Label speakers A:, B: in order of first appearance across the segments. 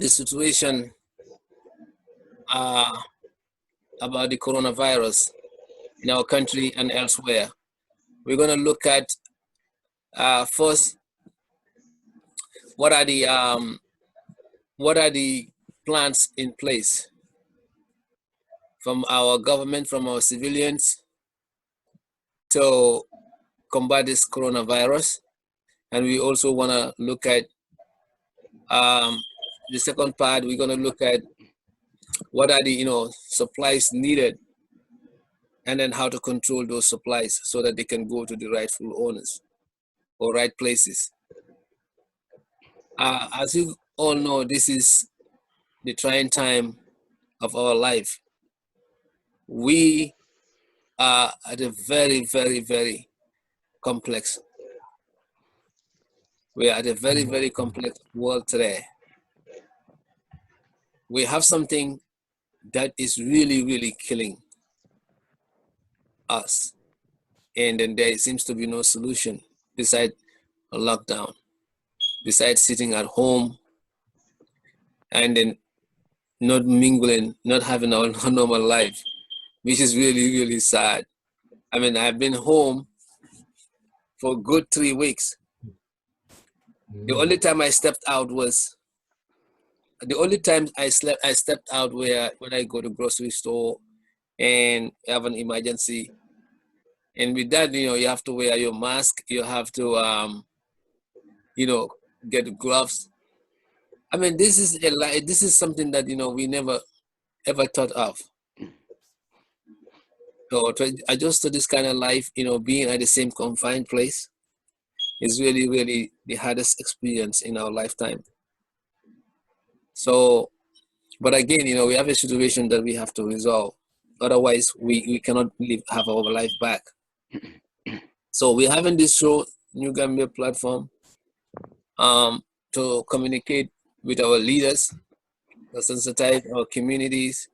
A: the situation about the coronavirus in our country and elsewhere. We're going to look at first, what are the plans in place from our government, from our civilians, to combat this coronavirus. And we also want to look at the second part. We're going to look at what are the supplies needed, and then how to control those supplies so that they can go to the rightful owners or right places. As you all know, this is the trying time of our life. We are at a very, very, very complex. We are at a very, very complex world today. We have something that is really, really killing us. And then there seems to be no solution besides a lockdown, besides sitting at home and then not mingling, not having a normal life, which is really, really sad. I mean, I've been home for a good 3 weeks. The only time I stepped out was, the only time I stepped out where when I go to grocery store and have an emergency. And with that, you have to wear your mask. You have to, get gloves. I mean, this is something that we never ever thought of. So to adjust to this kind of life, being at the same confined place, is really, really the hardest experience in our lifetime. So, but again, we have a situation that we have to resolve. Otherwise, we cannot have our life back. So we're having this show, New Gambia platform, to communicate with our leaders, to sensitize our communities,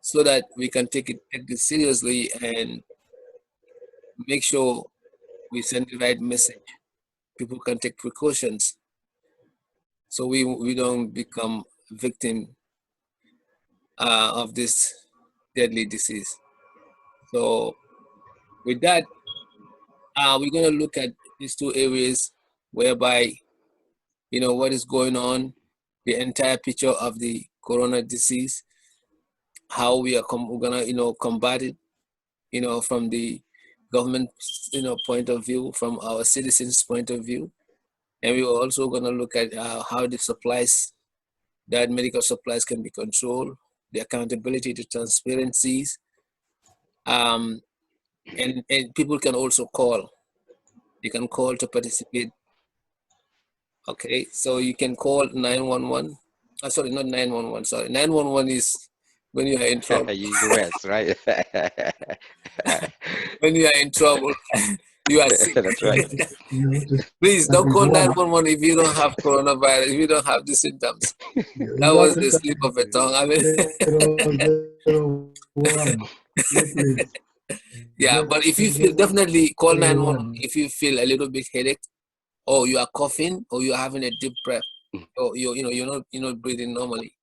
A: so that we can take this seriously and make sure we send the right message. People can take precautions so we don't become victim of this deadly disease. So with that, we're going to look at these two areas whereby, what is going on, the entire picture of the corona disease, how we are going to combat it, from the government, point of view, from our citizens' point of view. And we're also going to look at how the supplies, that medical supplies can be controlled, the accountability, the transparencies, and people can also call. You can call to participate. Okay, so you can call 911. Sorry, not 911. Sorry, 911 is when you are in trouble.
B: US, right?
A: When you are in trouble, you are sick.
B: That's right.
A: Please don't call 911 if you don't have coronavirus, if you don't have the symptoms. That was the slip of a tongue. I mean, yeah, but if you feel, definitely call 911 if you feel a little bit headache, or you are coughing, or you're having a deep breath, or you're not breathing normally.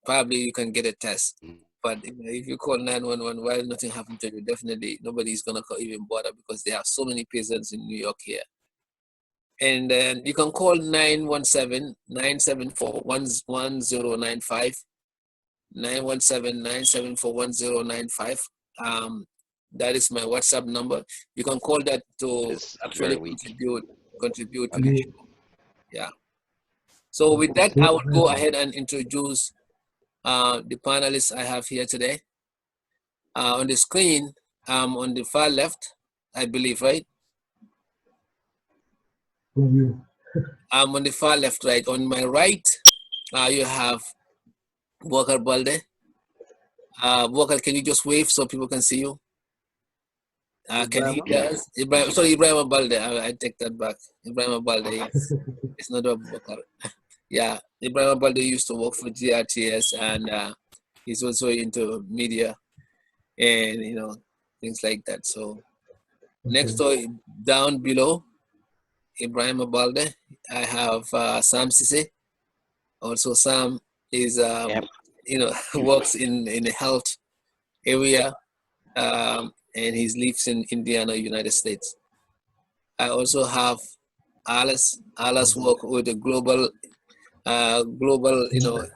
A: Probably you can get a test. But if you call 911 while nothing happened to you, definitely nobody's gonna even bother, because they have so many patients in New York here. And then you can call 917-974-1095, 917-974-1095. That is my WhatsApp number. You can call that to actually contribute to the show. Yeah. So with that, I will go ahead and introduce the panelists I have here today. On the screen, on the far left, I believe, right? I'm on the far left, right. On my right, you have Walker Baldeh. Walker, can you just wave so people can see you? Can he does? Ebrima Baldeh. I take that back. Ebrima Baldeh, yes. It's not a Walker. Yeah, Ebrima Baldeh used to work for GRTS, and he's also into media and things like that. So next door, down below, Ebrima Baldeh, I have Sam Ceesay. Also, Sam is,
B: Yep.
A: you know, works in the health area, and he lives in Indiana, United States. I also have Alice. Alice work with the global, you know,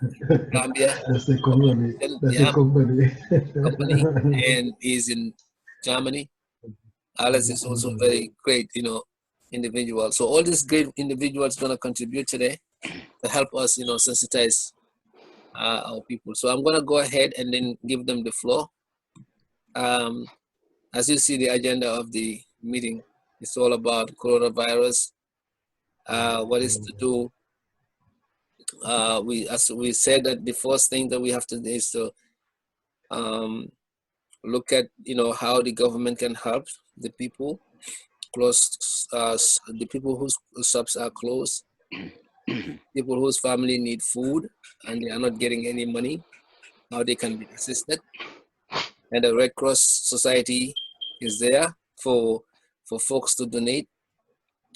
A: Gambia.
C: That's the company. That's the
A: Yeah,
C: company.
A: company, and he's in Germany. Alice is also very great, you know, individual. So all these great individuals gonna contribute today to help us, you know, sensitize our people. So I'm gonna go ahead and then give them the floor. Um, as you see, the agenda of the meeting is all about coronavirus. What is to do? As we said that the first thing that we have to do is to look at, you know, how the government can help the people close, the people whose shops are closed, people whose family need food and they are not getting any money, how they can be assisted. And the Red Cross Society is there for folks to donate,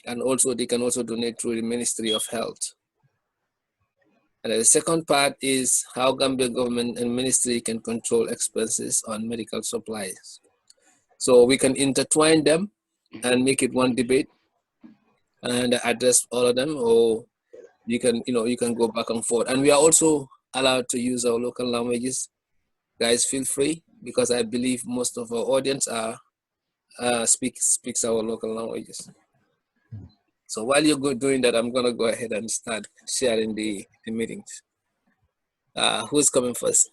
A: and also they can also donate through the Ministry of Health. And the second part is how Gambia government and ministry can control expenses on medical supplies. So we can intertwine them and make it one debate and address all of them, or you can, you know, you can go back and forth. And we are also allowed to use our local languages. Guys, feel free, because I believe most of our audience are speaks our local languages. So while you're doing that, I'm gonna go ahead and start sharing the meetings. Who's coming first?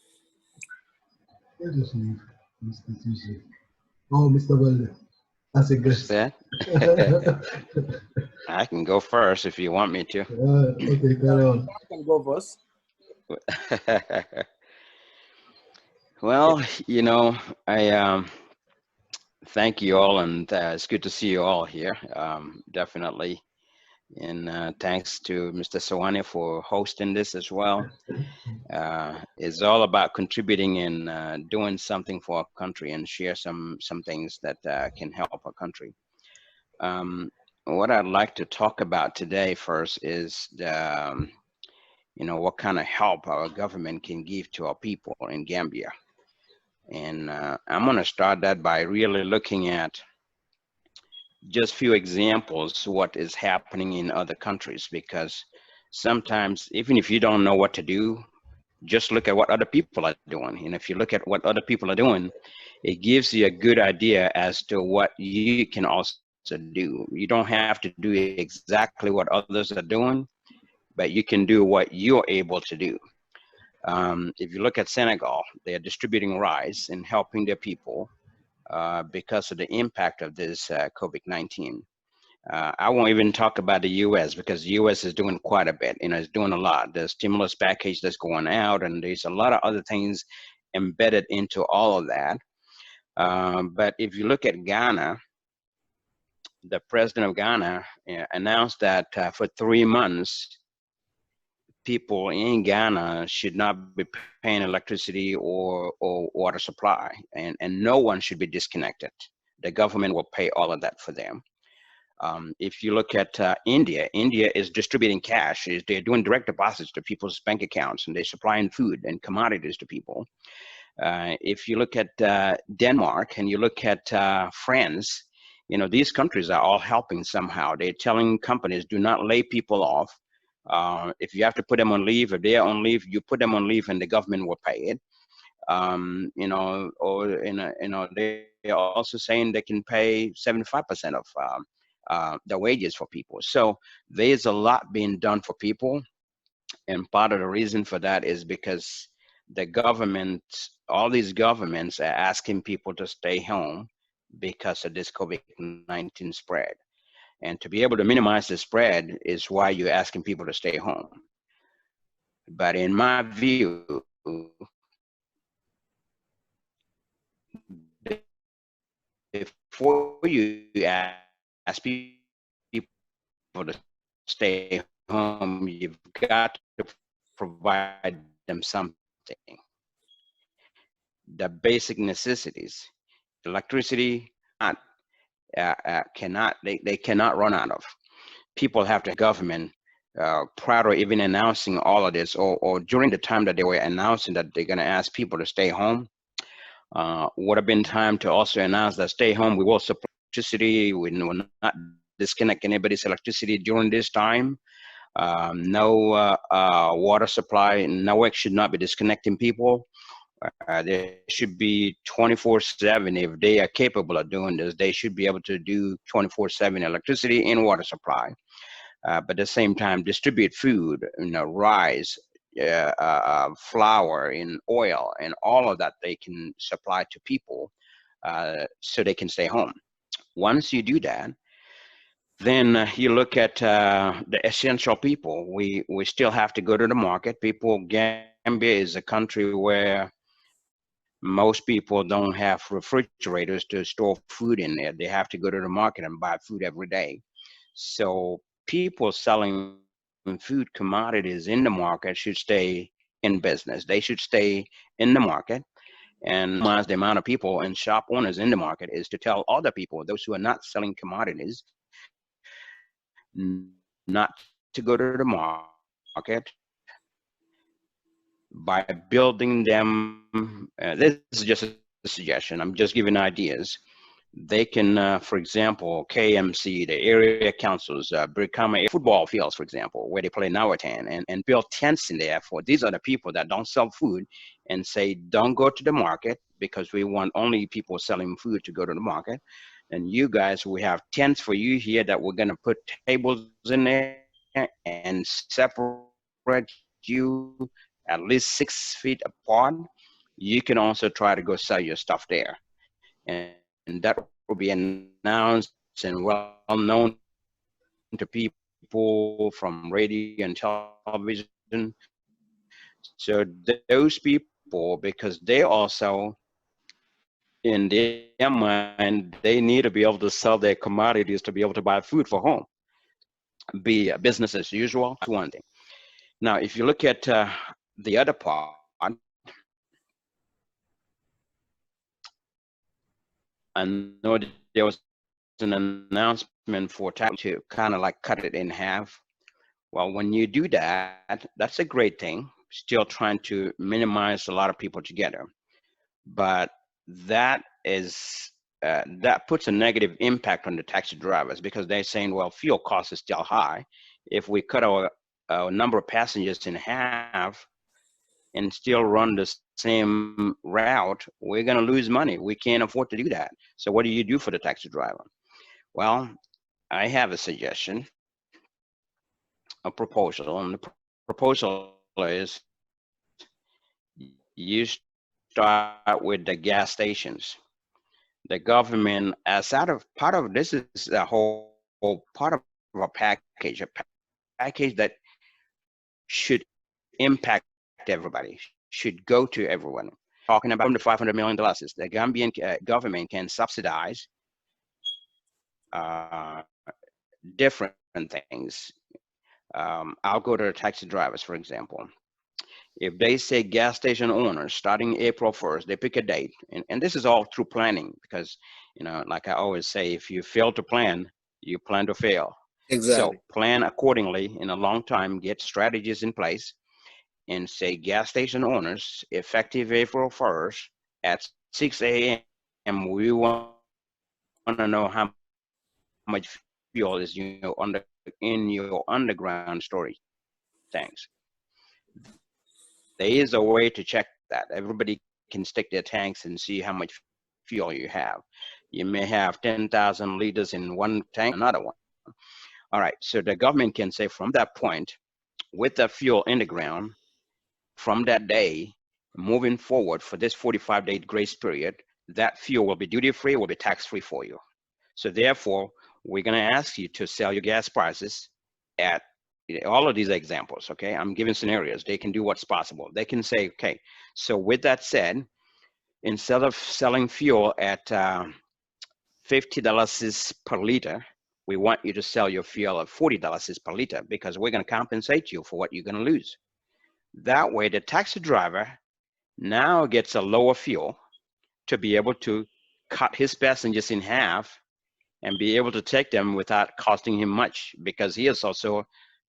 C: Let us leave Mr. Ceesay. Oh, Mr. Baldeh, as a
B: What's
C: guest.
B: that? I can go first if you want me to.
C: Okay, carry on.
A: I can go first.
B: Well, you know, I thank you all, and it's good to see you all here. Definitely, and thanks to Mr. Sawaneh for hosting this as well. It's all about contributing and doing something for our country and share some things that can help our country. Um, what I'd like to talk about today first is you know, what kind of help our government can give to our people in Gambia. And I'm going to start that by really looking at just few examples what is happening in other countries, because sometimes even if you don't know what to do, just look at what other people are doing. And if you look at what other people are doing, it gives you a good idea as to what you can also do. You don't have to do exactly what others are doing, but you can do what you're able to do. If you look at Senegal, they are distributing rice and helping their people because of the impact of this COVID-19. I won't even talk about the U.S. because the U.S. is doing quite a bit. You know, it's doing a lot. The stimulus package that's going out, and there's a lot of other things embedded into all of that. But if you look at Ghana, the president of Ghana announced that for 3 months, people in Ghana should not be paying electricity or water supply, and no one should be disconnected. The government will pay all of that for them. If you look at India, India is distributing cash. They're doing direct deposits to people's bank accounts, and they're supplying food and commodities to people. If you look at Denmark and you look at France, you know, these countries are all helping somehow. They're telling companies, do not lay people off. If you have to put them on leave, if they are on leave, you put them on leave and the government will pay it. You know, or you know, they are also saying they can pay 75% of the wages for people. So there's a lot being done for people, and part of the reason for that is because the government, all these governments are asking people to stay home because of this COVID-19 spread. And to be able to minimize the spread is why you're asking people to stay home. But in my view, before you ask people to stay home, you've got to provide them something. The basic necessities, electricity, cannot, they cannot run out of. People have to government prior to even announcing all of this, or during the time that they were announcing that they're going to ask people to stay home, would have been time to also announce that stay home, we will supply electricity, we will not disconnect anybody's electricity during this time. No water supply, no work should not be disconnecting people. There should be 24/7. If they are capable of doing this, they should be able to do 24/7 electricity and water supply. But at the same time, distribute food, rice, flour, and oil, and all of that they can supply to people so they can stay home. Once you do that, then you look at the essential people. We still have to go to the market. Gambia is a country where most people don't have refrigerators to store food in there. They have to go to the market and buy food every day. So people selling food commodities in the market should stay in business. They should stay in the market. And minimize the amount of people and shop owners in the market is to tell other people, those who are not selling commodities, not to go to the market by building them. This is just a suggestion. I'm just giving ideas. They can, for example, KMC, the area councils, become a football fields, for example, where they play Nawatan, and build tents in there for these other people that don't sell food, and say, don't go to the market because we want only people selling food to go to the market. And you guys, we have tents for you here that we're going to put tables in there and separate you at least 6 feet apart. You can also try to go sell your stuff there. And that will be announced and well known to people from radio and television. So those people, because they also, in their mind, they need to be able to sell their commodities to be able to buy food for home. Be business as usual. That's one thing. Now, if you look at the other part, I know there was an announcement for tax to kind of like cut it in half. Well, when you do that, that's a great thing. Still trying to minimize a lot of people together. But that that puts a negative impact on the taxi drivers because they're saying, well, fuel cost is still high. If we cut our number of passengers in half and still run the same route, we're going to lose money. We can't afford to do that. So what do you do for the taxi driver? Well, I have a suggestion, a proposal, and the proposal is you start with the gas stations. The government, as part of this, is a whole part of a package that should impact everybody, should go to everyone. Talking about from the $500 million, the Gambian government can subsidize different things. I'll go to the taxi drivers, for example. If they say gas station owners starting April 1st, they pick a date, and this is all through planning because, like I always say, if you fail to plan, you plan to fail. So
A: Exactly.
B: plan accordingly in a long time, get strategies in place, and say gas station owners effective April 1st at 6 a.m. we want to know how much fuel is under in your underground storage tanks. There is a way to check that. Everybody can stick their tanks and see how much fuel you have. You may have 10,000 liters in one tank and another one. All right, so the government can say from that point, with the fuel in the ground, from that day, moving forward for this 45-day grace period, that fuel will be duty-free, will be tax-free for you. So therefore, we're going to ask you to sell your gas prices at all of these examples, okay? I'm giving scenarios. They can do what's possible. They can say, okay, so with that said, instead of selling fuel at $50 per liter, we want you to sell your fuel at $40 per liter because we're going to compensate you for what you're going to lose. That way, the taxi driver now gets a lower fuel to be able to cut his passengers in half and be able to take them without costing him much because he is also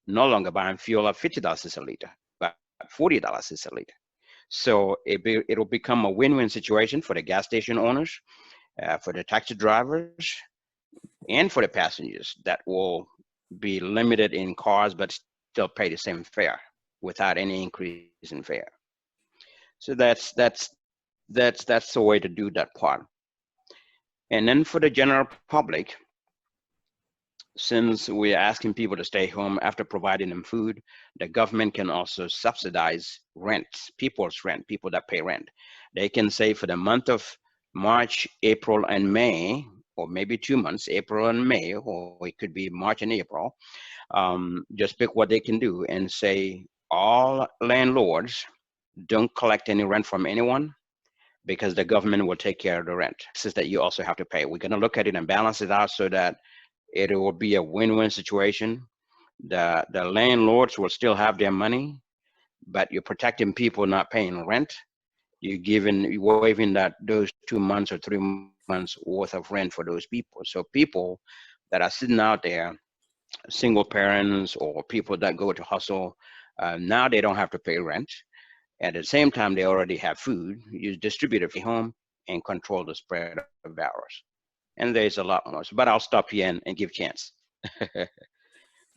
B: no longer buying fuel at $50 a liter, but $40 a liter. So it'll become a win-win situation for the gas station owners, for the taxi drivers, and for the passengers that will be limited in cars but still pay the same fare without any increase in fare. So that's the way to do that part. And then for the general public, since we're asking people to stay home after providing them food, the government can also subsidize rent, people's rent, people that pay rent. They can say for the month of March, April, and May, or maybe 2 months, April and May, or it could be March and April, just pick what they can do and say all landlords don't collect any rent from anyone because the government will take care of the rent. This is that you also have to pay. We're going to look at it and balance it out so that it will be a win-win situation. The landlords will still have their money, but you're protecting people not paying rent. You're waiving those 2 months or 3 months worth of rent for those people. So people that are sitting out there, single parents or people that go to hustle, now they don't have to pay rent. At the same time, they already have food. You distribute it from home and control the spread of virus. And there's a lot more. But I'll stop here and give chance.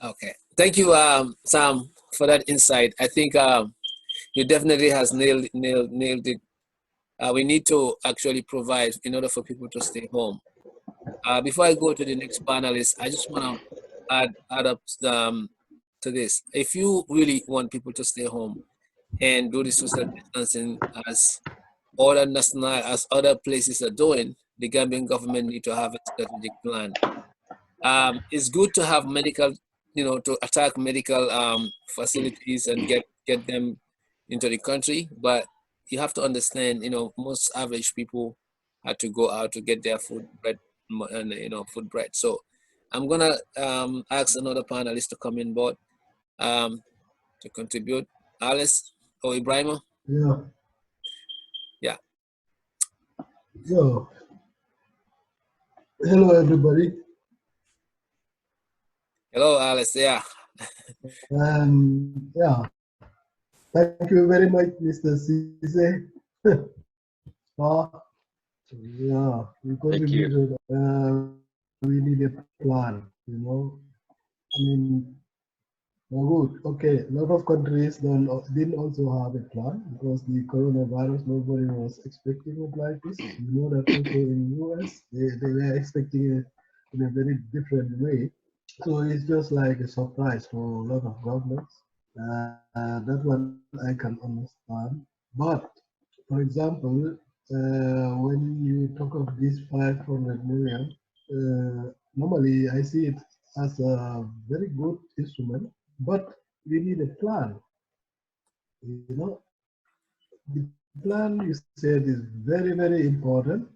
A: Okay. Thank you, Sam, for that insight. I think you definitely has nailed it. We need to actually provide in order for people to stay home. Before I go to the next panelist, I just want to add up to this. If you really want people to stay home and do the social distancing as other places are doing, the Gambian government need to have a strategic plan. It's good to have medical, to attack medical facilities and get them into the country, but you have to understand, most average people had to go out to get their food bread and food bread. So I'm gonna ask another panelist to come in board to contribute. Alice or Ebrima?
C: Yeah.
A: Yeah.
C: So, hello everybody.
A: Hello, Alice. Yeah.
C: Yeah. Thank you very much, Mr. Ceesay. Yeah, we contributed. We need a plan, I mean, good. Okay, a lot of countries didn't also have a plan because the coronavirus, nobody was expecting it like this. You know that also in US, they were expecting it in a very different way. So it's just like a surprise for a lot of governments. That one I can understand. But, for example, when you talk of this 500 million, normally I see it as a very good instrument, but we need a plan. The plan you said is very, very important.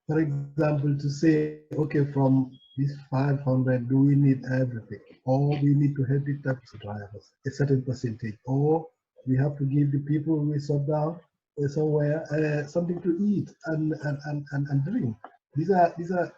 C: For example, to say, okay, from this 500, do we need everything? Or we need to help the taxi drivers, a certain percentage? Or we have to give the people we shut down somewhere something to eat and drink. These are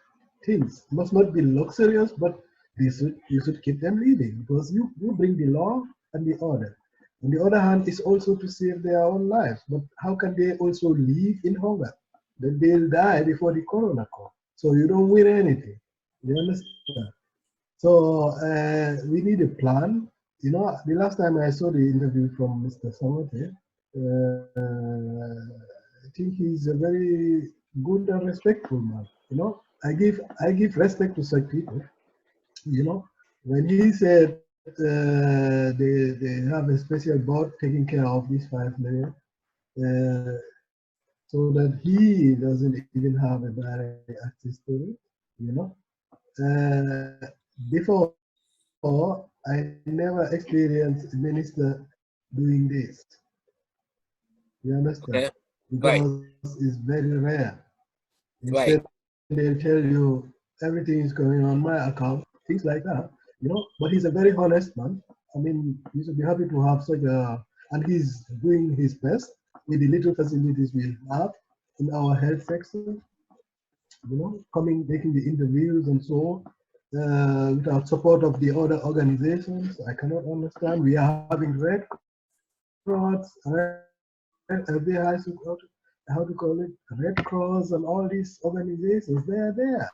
C: things. Must not be luxurious, but you should keep them living because you bring the law and the order. On the other hand, it's also to save their own lives. But how can they also live in hunger? Then they'll die before the corona comes. So you don't win anything. You understand? So we need a plan. The last time I saw the interview from Mr. Sawaneh, I think he's a very good and respectful man. I give respect to such people. When he said they have a special board taking care of these 5 million, so that he doesn't even have a direct access to it. Before, I never experienced a minister doing this. You understand?
A: Okay.
C: Because it's very rare.
A: Right.
C: Instead, they'll tell you everything is going on my account, things like that. But he's a very honest man. I mean, you should be happy to have such and he's doing his best with the little facilities we have in our health sector. Making the interviews and so. without support of the other organizations. I cannot understand. We are having Red Cross, how to call it, Red Cross and all these organizations. They are there.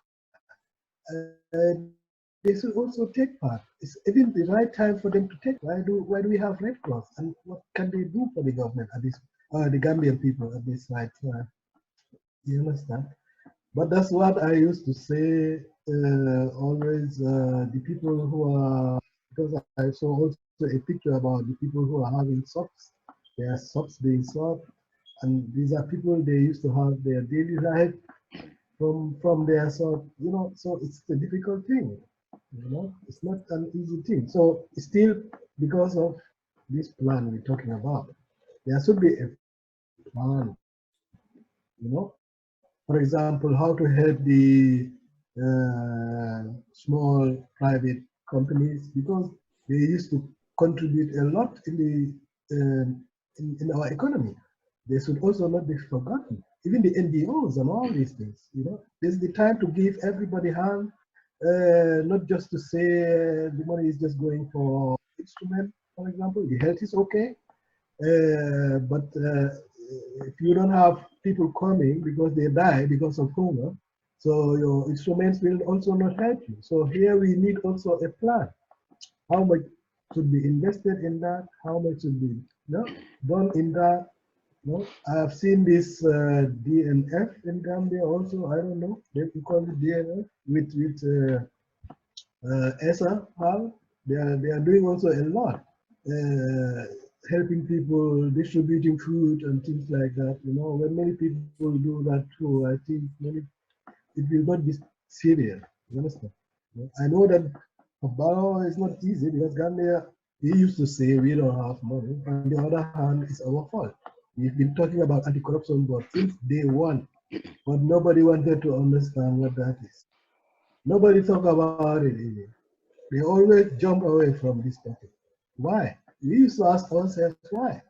C: They should also take part. It's even the right time for them to take. Why do we have Red Cross? And what can they do for the government at this, the Gambian people at this right time? You understand? But that's what I used to say always. The people who are, because I saw also a picture about the people who are having socks. Their socks being sold, and these are people they used to have their daily life from their so so it's a difficult thing. It's not an easy thing. So still, because of this plan we're talking about, there should be a plan. For example, how to help the small private companies, because they used to contribute a lot in the in our economy. They should also not be forgotten. Even the NGOs and all these things. There's the time to give everybody hand, not just to say the money is just going for instrument. For example, the health is okay, but if you don't have people coming because they die because of hunger, so your instruments will also not help you. So here we need also a plan. How much should be invested in that? How much should be done in that? I've seen this DNF in Gambia also. I don't know. They call it DNF with ESA. They are doing also a lot. Helping people, distributing food and things like that. When many people do that too, I think it will not be serious. You understand? I know that Obama is not easy because Gambia, he used to say we don't have money. On the other hand, it's our fault. We've been talking about anti-corruption board since day one, but nobody wanted to understand what that is. Nobody talk about it even. They always jump away from this topic. Why? We used to ask ourselves why.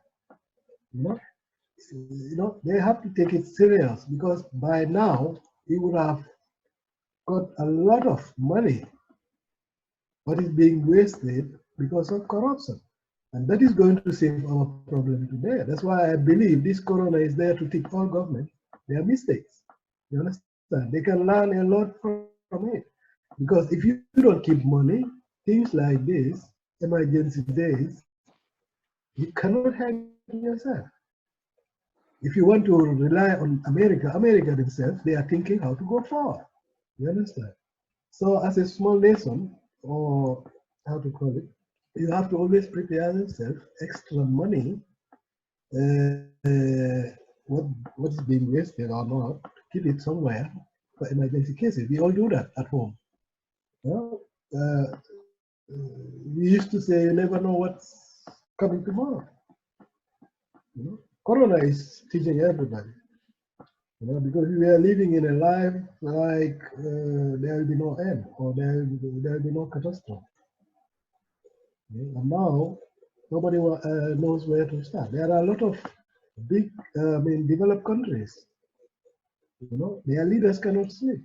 C: They have to take it serious because by now we would have got a lot of money, but it's being wasted because of corruption. And that is going to save our problem today. That's why I believe this corona is there to teach all government their mistakes. You understand? They can learn a lot from it. Because if you don't keep money, things like this, emergency days, you cannot help yourself. If you want to rely on America themselves, they are thinking how to go forward. You understand? So as a small nation, or how to call it, you have to always prepare yourself extra money, what is being wasted or not, keep it somewhere for emergency cases. We all do that at home. Uh, we used to say you never know what's coming tomorrow. Corona is teaching everybody. Because we are living in a life like there will be no end or there will be no catastrophe. And now nobody knows where to start. There are a lot of big, developed countries. Their leaders cannot sleep.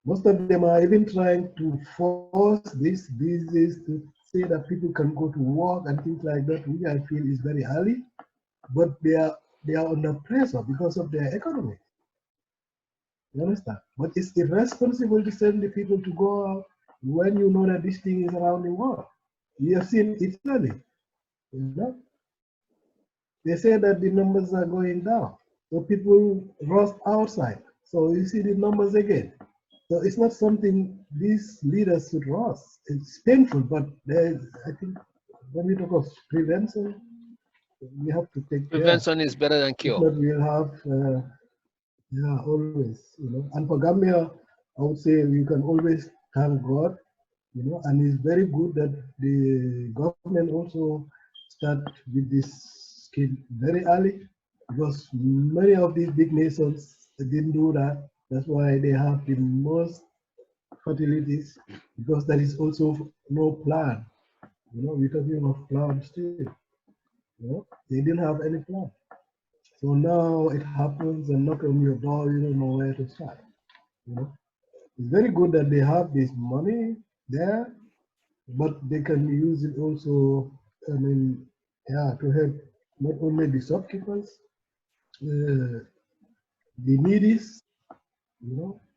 C: Most of them are even trying to force this disease to say that people can go to work and things like that, which I feel is very early. But they are under pressure because of their economy. You understand? But it's irresponsible to send the people to go out when you know that this thing is around the world. We have seen Italy. They say that the numbers are going down. So people rust outside. So you see the numbers again. So it's not something these leaders should rust. It's painful, but I think when we talk of prevention, we have to take care.
A: Prevention is better than
C: If
A: cure.
C: not, we'll have, always, And for Gambia, I would say we can always thank God, and it's very good that the government also start with this scheme very early, because many of these big nations didn't do that. That's why they have the most fatalities, because there is also no plan. We're talking of plan still. They didn't have any plan. So now it happens and knock on your door, you don't know where to start. It's very good that they have this money, there, but they can use it also, I mean, yeah, to help not only the shopkeepers, the needies,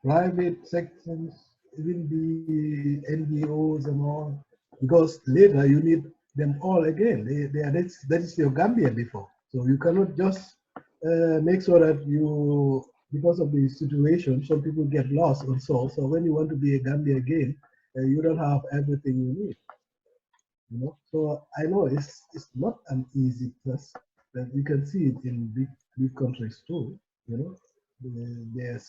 C: private sections, even the NGOs and all, because later you need them all again. That is your Gambia before. So you cannot just make sure that you, because of the situation, some people get lost also. So when you want to be a Gambia again, you don't have everything you need. So I know it's not an easy task, but you can see it in big countries too. You know, they're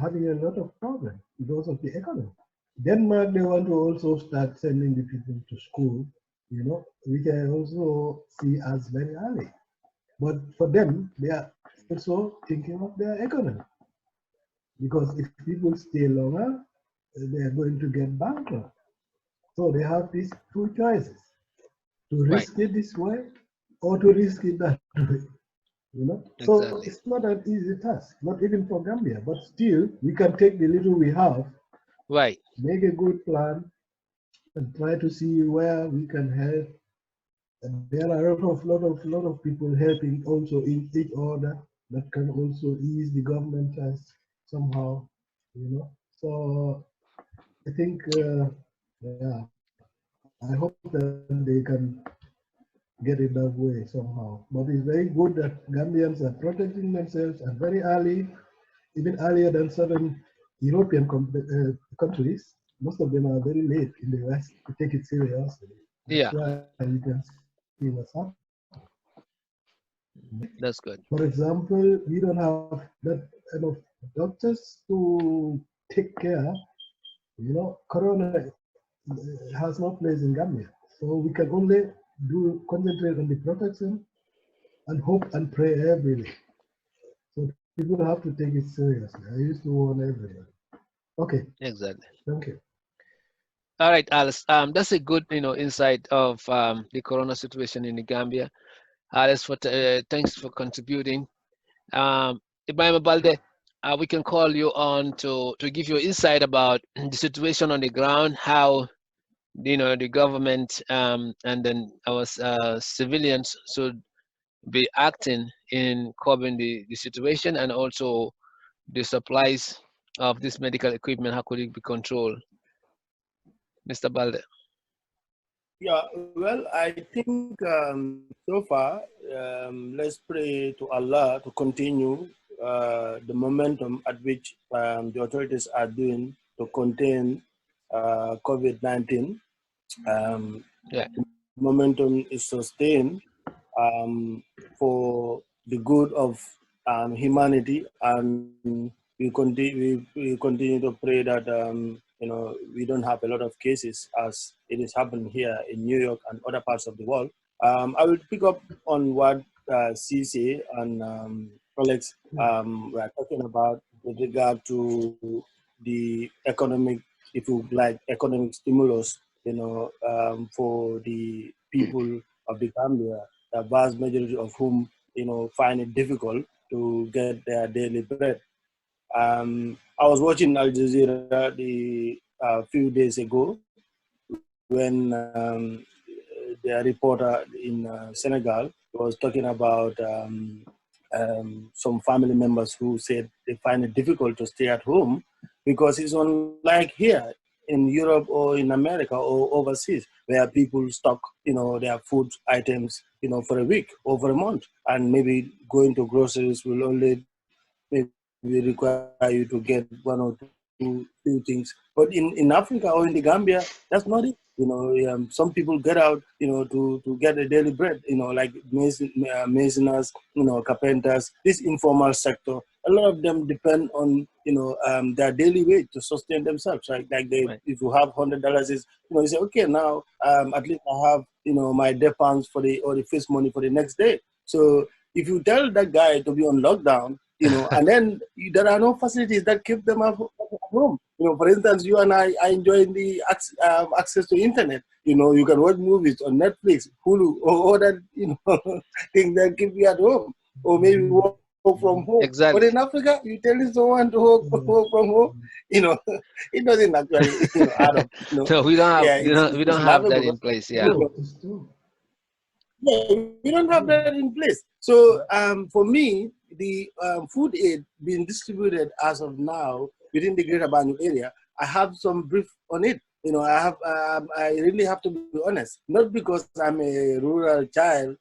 C: having a lot of problems because of the economy. Denmark, they want to also start sending the people to school. We can also see as very early. But for them, they are also thinking of their economy, because if people stay longer, they are going to get bankrupt. So they have these two choices: to
A: Right.
C: risk it this way or to risk it that way. So
A: Exactly.
C: it's not an easy task, not even for Gambia, but still we can take the little we have,
A: Right.
C: make a good plan, and try to see where we can help. And there are a lot of people helping also in each other, that can also ease the government task somehow. So I think, yeah, I hope that they can get it that way somehow. But it's very good that Gambians are protecting themselves and very early, even earlier than certain European countries. Most of them are very late in the West to take it seriously. That's
A: Yeah,
C: why you can see what's happening.
A: that's good.
C: For example, we don't have that enough doctors to take care. Corona has no place in Gambia. So we can only concentrate on the protection and hope and pray every day. So people have to take it seriously. I used to warn everyone. Okay,
A: Exactly.
C: thank you.
A: All right, Alice. That's a good, insight of the corona situation in the Gambia. Alice, thanks for contributing. Ebrima Baldeh, we can call you on to give you insight about the situation on the ground, how the government and then our civilians should be acting in curbing the situation, and also the supplies of this medical equipment, how could it be controlled? Mr. Balde.
D: Yeah, well, I think so far, let's pray to Allah to continue the momentum at which the authorities are doing to contain COVID-19.
A: Yeah.
D: Momentum is sustained for the good of humanity, and we continue to pray that we don't have a lot of cases as it is happening here in New York and other parts of the world. I will pick up on what Ceesay and Alex were talking about with regard to the economic, if you like, economic stimulus, for the people of the Gambia, the vast majority of whom, find it difficult to get their daily bread. I was watching Al Jazeera a few days ago when the reporter in Senegal was talking about some family members who said they find it difficult to stay at home because it's unlike here in Europe or in America or overseas, where people stock, their food items, for a week or for a month, and maybe going to groceries will only maybe require you to get one or two things. But in Africa or in the Gambia, that's not it. Some people get out, to get a daily bread, like masoners, carpenters, this informal sector. A lot of them depend on, their daily wage to sustain themselves. Right? Like
A: Right.
D: if you have $100, you say, okay, now at least I have, my demands for or the first money for the next day. So if you tell that guy to be on lockdown, and then there are no facilities that keep them at home. For instance, you and I are enjoying the access to internet. You can watch movies on Netflix, Hulu, or other, things that keep you at home. Or maybe watch from home. But
A: Exactly.
D: in Africa, you tell someone to work from home, it doesn't actually, add up.
A: So we don't have
D: Yeah,
A: we
D: it's
A: don't have that
D: laughable.
A: in place.
C: It's
A: Yeah.
C: true. It's true.
D: Yeah, we don't have that in place. So for me, the food aid being distributed as of now within the Greater Banjul area, I have some brief on it. I really have to be honest. Not because I'm a rural child,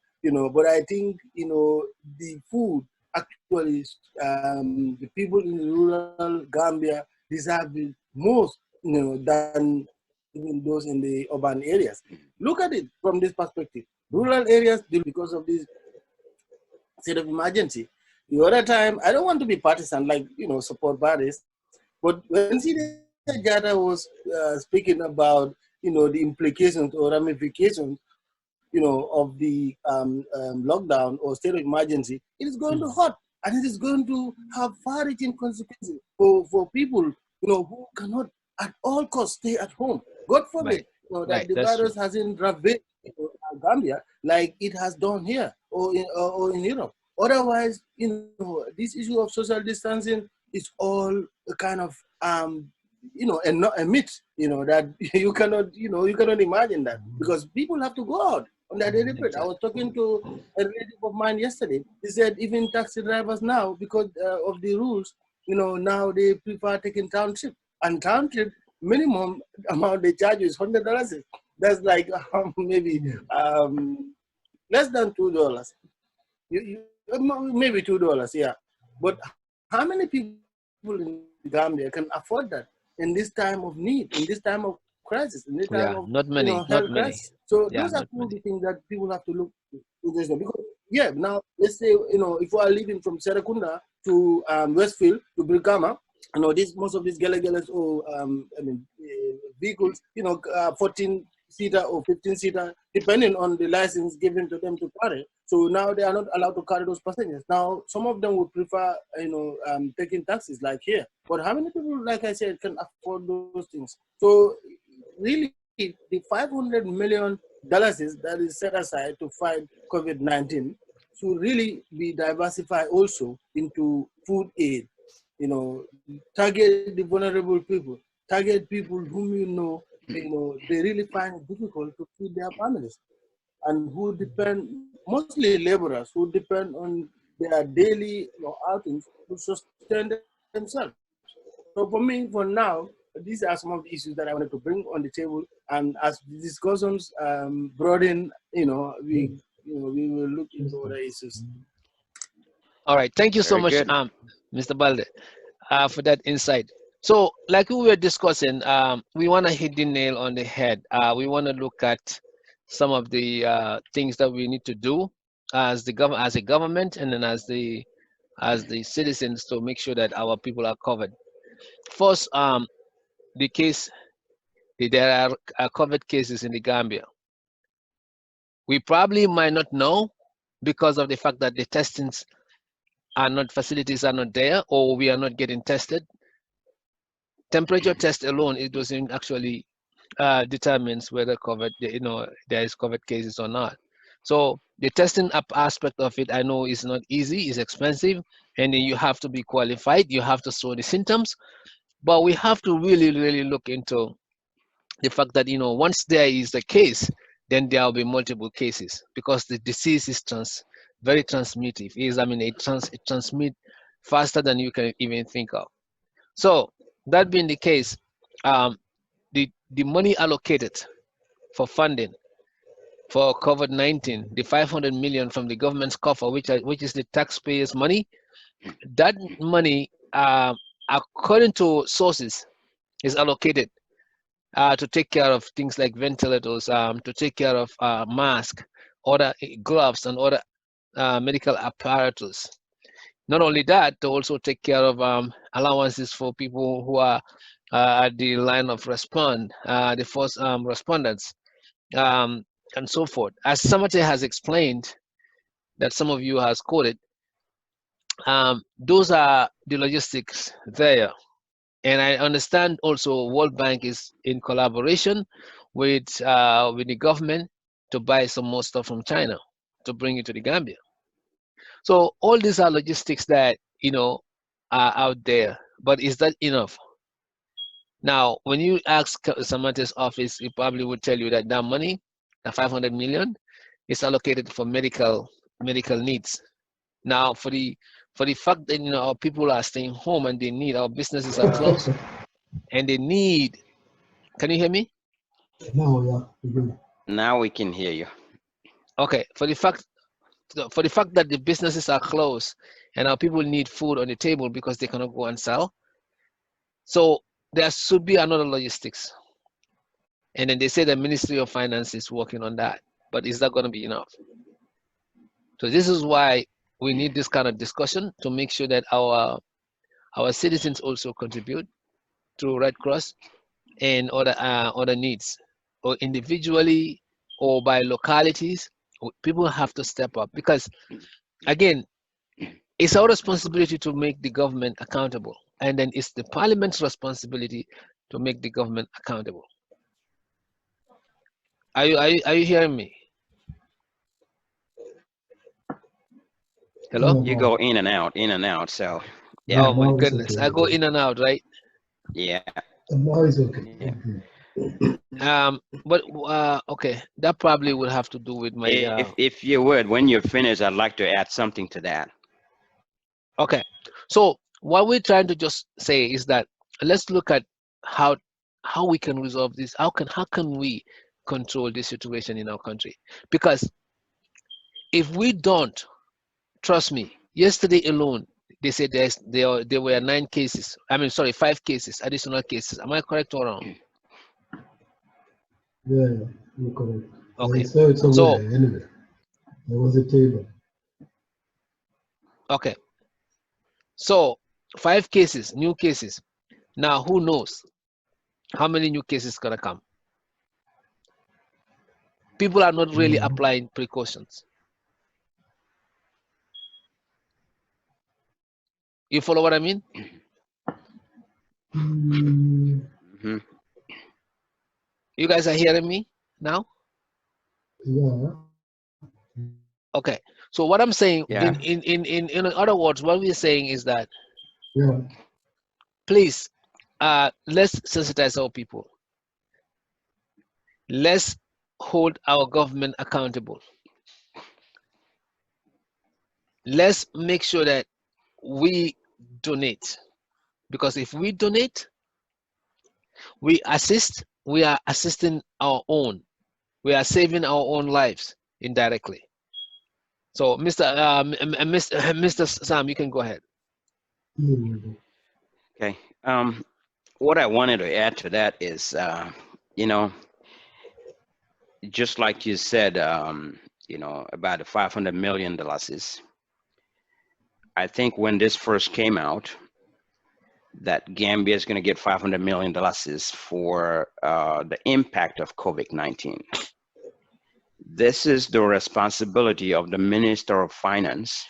D: but I think the food actually the people in rural Gambia deserve it most, than even those in the urban areas. Look at it from this perspective. Rural areas deal because of this state of emergency. The other time, I don't want to be partisan, like support parties, but when Sida Jata was speaking about the implications or ramifications of the lockdown or state of emergency, it is going to hurt and it is going to have far-reaching consequences for people who cannot at all costs stay at home. God forbid
A: Right.
D: that
A: Right.
D: the
A: That's true.
D: virus hasn't ravaged Gambia like it has done here or in Europe. Otherwise, this issue of social distancing is all a kind of a myth, that you cannot imagine that because people have to go out on their daily bread. I was talking to a relative of mine yesterday. He said even taxi drivers now, because of the rules, now they prefer taking town trip. And town trip minimum amount they charge you is $100. That's like maybe less than $2. Maybe $2, yeah. But how many people in Gambia can afford that in this time of need, in this time of crisis, in this time
A: Yeah.
D: of
A: Not many. Not
D: health
A: many.
D: crisis? So
A: Yeah.
D: those are
A: Not
D: two of
A: many.
D: the things that people have to look to this one. Because now let's say if we are living from Serakunda to Westfield to Brikama, this most of these gele or vehicles, 14-seater or 15-seater, depending on the license given to them to carry. So now they are not allowed to carry those passengers. Now some of them would prefer, taking taxis like here. But how many people, like I said, can afford those things? So really, the $500 million that is set aside to fight COVID-19 should really be diversified also into food aid. Target the vulnerable people, target people whom they really find it difficult to feed their families and who depend, mostly laborers, who depend on their daily outings to sustain themselves. So for me, for now, these are some of the issues that I wanted to bring on the table. And as the discussions broaden, we will look into other issues.
A: All right. Thank you so
B: Very
A: much,
B: good.
A: Mr. Balde, for that insight. So, like we were discussing, we want to hit the nail on the head. We want to look at some of the things that we need to do as a government, and then as the citizens to make sure that our people are covered. First, the case there are COVID cases in the Gambia. We probably might not know because of the fact that the testings are not facilities are not there, or we are not getting tested. Temperature test alone, it doesn't actually determines whether there is COVID cases or not. So the testing up aspect of it, I know, is not easy, is expensive, and then you have to be qualified. You have to show the symptoms, but we have to really, really look into the fact that once there is a case, then there will be multiple cases because the disease is very transmittive. It transmit faster than you can even think of. So that being the case, um, the money allocated for funding for COVID-19, the 500 million from the government's coffer, which is the taxpayers' money, that money, according to sources, is allocated to take care of things like ventilators, to take care of masks, other gloves, and other medical apparatus. Not only that, to also take care of allowances for people who are at the line of respond, the first respondents, um, and so forth. As Samate has explained, that some of you has quoted, those are the logistics there. And I understand also World Bank is in collaboration with the government to buy some more stuff from China to bring it to the Gambia. So all these are logistics that, you know, are out there. But is that enough? Now, when you ask Samantha's office, he probably would tell you that that money, the 500 million, is allocated for medical needs. Now, for the fact that, you know, our people are staying home and they need, our businesses are closed and they need. Can you hear me?
C: No, yeah, good.
B: Now we can hear you.
A: Okay, for the fact that the businesses are closed and our people need food on the table because they cannot go and sell. So there should be another logistics. And then they say the Ministry of Finance is working on that. But is that going to be enough? So this is why we need this kind of discussion to make sure that our citizens also contribute through Red Cross and other needs, or individually or by localities. People have to step up because, again, it's our responsibility to make the government accountable, and then it's the parliament's responsibility to make the government accountable. Are you hearing me? Hello?
B: You go in and out, in and out. So, yeah,
C: Yeah,
A: Oh my
C: now it's
A: goodness. I
C: okay.
A: go in and out, right?
B: yeah.
C: Now it's okay.
B: Yeah.
A: But okay, that probably would have to do with my
B: If you would, when you're finished, I'd like to add something to that.
A: okay. So what we're trying to just say is that let's look at how we can resolve this. How can we control this situation in our country? Because if we don't, trust me, yesterday alone they said there were 9 cases. I mean, sorry, 5 cases, additional cases. Am I correct or wrong?
C: Yeah, you're correct. I
A: Okay.
C: saw it
A: So
C: somewhere anyway. There was a table.
A: okay. So 5 cases, new cases. Now who knows how many new cases gonna come? People are not really
C: Mhm.
A: applying precautions. You follow what I mean?
C: Mm,
B: Hmm.
A: You guys are hearing me now?
C: yeah.
A: Okay. So what I'm saying,
B: Yeah.
A: in other words, what we're saying is that
C: Yeah.
A: please, let's sensitize our people. Let's hold our government accountable. Let's make sure that we donate, because if we donate, we are assisting our own. We are saving our own lives indirectly. So, Mr. Sam, you can go ahead.
C: Mm.
B: Okay. What I wanted to add to that is, you know, just like you said, about the $500 million. I think when this first came out, that Gambia is going to get $500 million for the impact of COVID-19. This is the responsibility of the Minister of Finance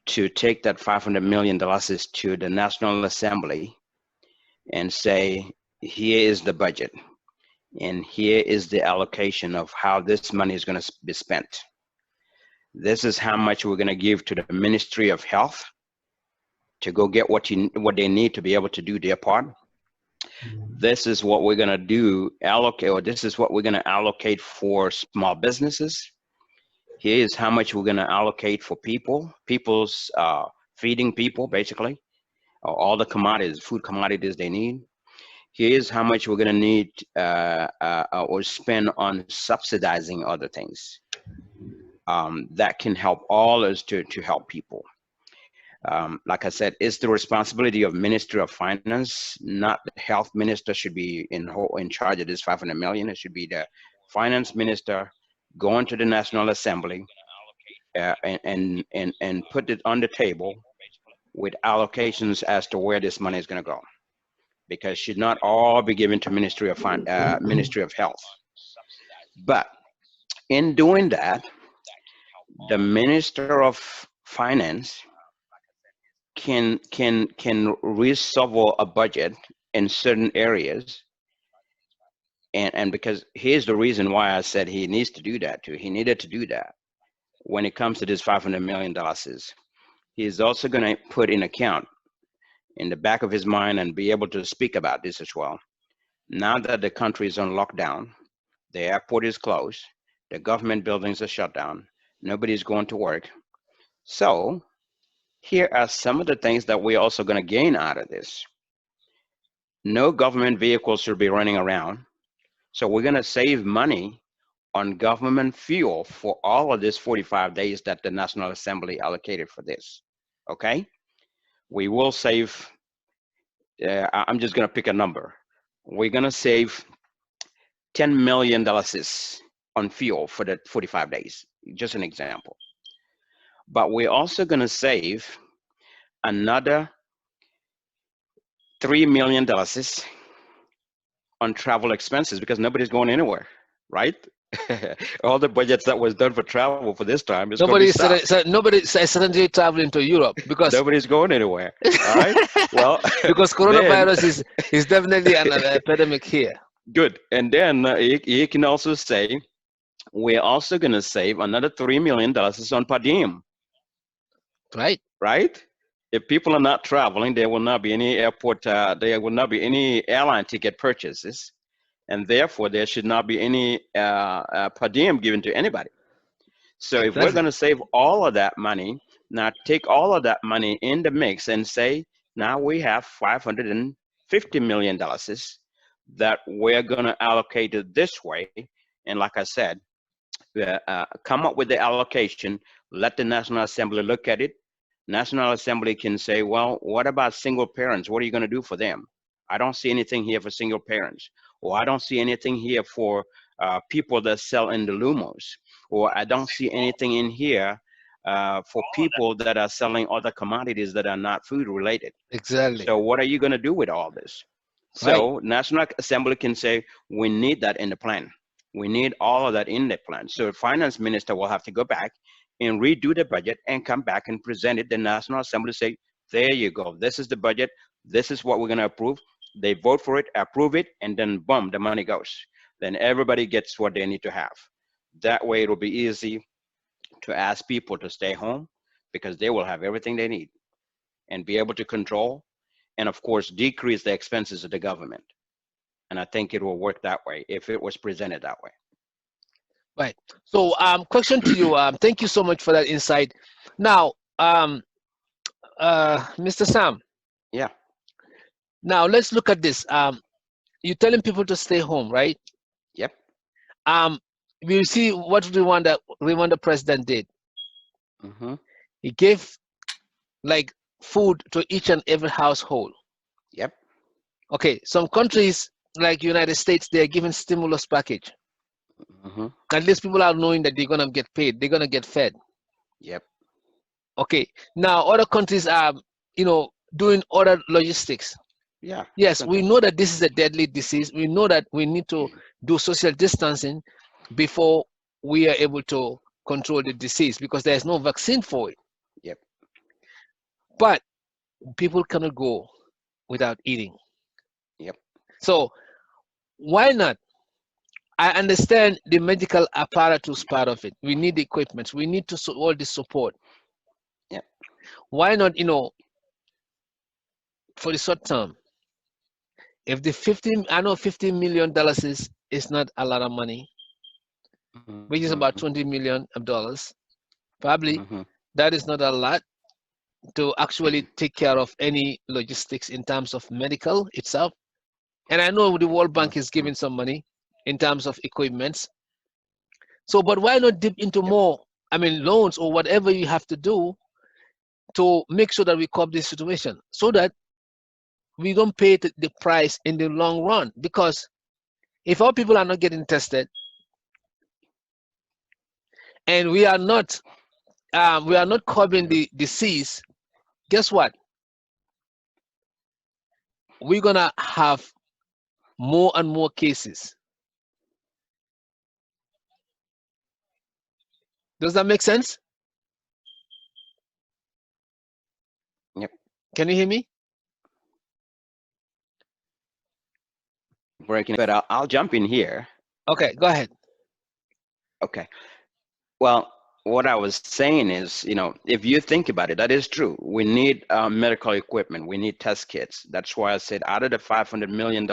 B: to take that $500 million to the National Assembly and say, here is the budget, and here is the allocation of how this money is going to be spent. This is how much we're going to give to the Ministry of Health to go get what they need to be able to do their part. This is what we're going to do, this is what we're going to allocate for small businesses. Here is how much we're going to allocate for people's feeding people, basically, all the commodities, food commodities they need. Here's how much we're going to need or spend on subsidizing other things that can help all us to help people. Like I said, it's the responsibility of Ministry of Finance, not the Health Minister should be in charge of this 500 million. It should be the Finance Minister going to the National Assembly and put it on the table with allocations as to where this money is going to go, because should not all be given to Ministry of Health. But in doing that, the Minister of Finance can resolve a budget in certain areas, and because here's the reason why I said he needs to do that too. He needed to do that. when it comes to this $500 million, he is also going to put in account in the back of his mind and be able to speak about this as well. Now that the country is on lockdown, the airport is closed, the government buildings are shut down, nobody's going to work. So here are some of the things that we're also going to gain out of this. No government vehicles should be running around. So we're going to save money on government fuel for all of this 45 days that the National Assembly allocated for this. Okay? We will save, I'm just going to pick a number. We're going to save $10 million on fuel for the 45 days, just an example. But we're also going to save another $3 million on travel expenses because nobody's going anywhere, right? All the budgets that was done for travel for this time is going to be stopped.
E: Nobody's suddenly traveling to Europe because
B: nobody's going anywhere. All right. Well,
E: because coronavirus is definitely an epidemic here.
B: Good. And then you can also say we're also going to save another $3 million on per diem.
E: Right.
B: Right. If people are not traveling, there will not be any airport. There will not be any airline ticket purchases. And therefore, there should not be any per diem given to anybody. So if we're going to save all of that money, now take all of that money in the mix and say, now we have $550 million that we're going to allocate it this way. And like I said, come up with the allocation, let the National Assembly look at it. National Assembly can say, well, what about single parents? What are you going to do for them? I don't see anything here for single parents. Or I don't see anything here for people that sell in the Lumos. Or I don't see anything in here for people that are selling other commodities that are not food related.
E: Exactly.
B: So what are you going to do with all this? So National Assembly can say, we need that in the plan. We need all of that in the plan. So the finance minister will have to go back and redo the budget and come back and present it. The National Assembly say, there you go. This is the budget. This is what we're going to approve. They vote for it, approve it, and then boom, the money goes. Then everybody gets what they need to have. That way it'll be easy to ask people to stay home because they will have everything they need and be able to control and of course decrease the expenses of the government. And I think it will work that way if it was presented that way.
E: Right. So question to you, thank you so much for that insight. Now, Mr. Sam.
B: Yeah.
E: Now let's look at this. You're telling people to stay home, right?
B: Yep.
E: We see what Rwanda president did.
B: Mm-hmm.
E: He gave like food to each and every household.
B: Yep.
E: Okay, some countries like United States, they're giving stimulus package.
B: Mm-hmm.
E: At least people are knowing that they're gonna get paid, they're gonna get fed.
B: Yep.
E: Okay, now other countries are, doing other logistics.
B: Yeah.
E: Yes, we know that this is a deadly disease. We know that we need to do social distancing before we are able to control the disease because there's no vaccine for it.
B: Yep.
E: But people cannot go without eating.
B: Yep.
E: So why not? I understand the medical apparatus part of it. We need the equipment. We need to all the support.
B: Yep.
E: Why not, for the short term, if the $50 million is not a lot of money, which is about $20 million, probably that is not a lot to actually take care of any logistics in terms of medical itself. And I know the World Bank is giving some money in terms of equipments. So, but why not dip into more, loans or whatever you have to do to make sure that we cope this situation so that we don't pay the price in the long run? Because if our people are not getting tested and we are not curbing the disease, guess what? We're gonna have more and more cases. Does that make sense?
B: Yep.
E: Can you hear me?
B: Breaking, but I'll jump in here.
E: Okay, go ahead.
B: Okay. Well, what I was saying is, if you think about it, that is true. We need medical equipment. We need test kits. That's why I said out of the $500 million,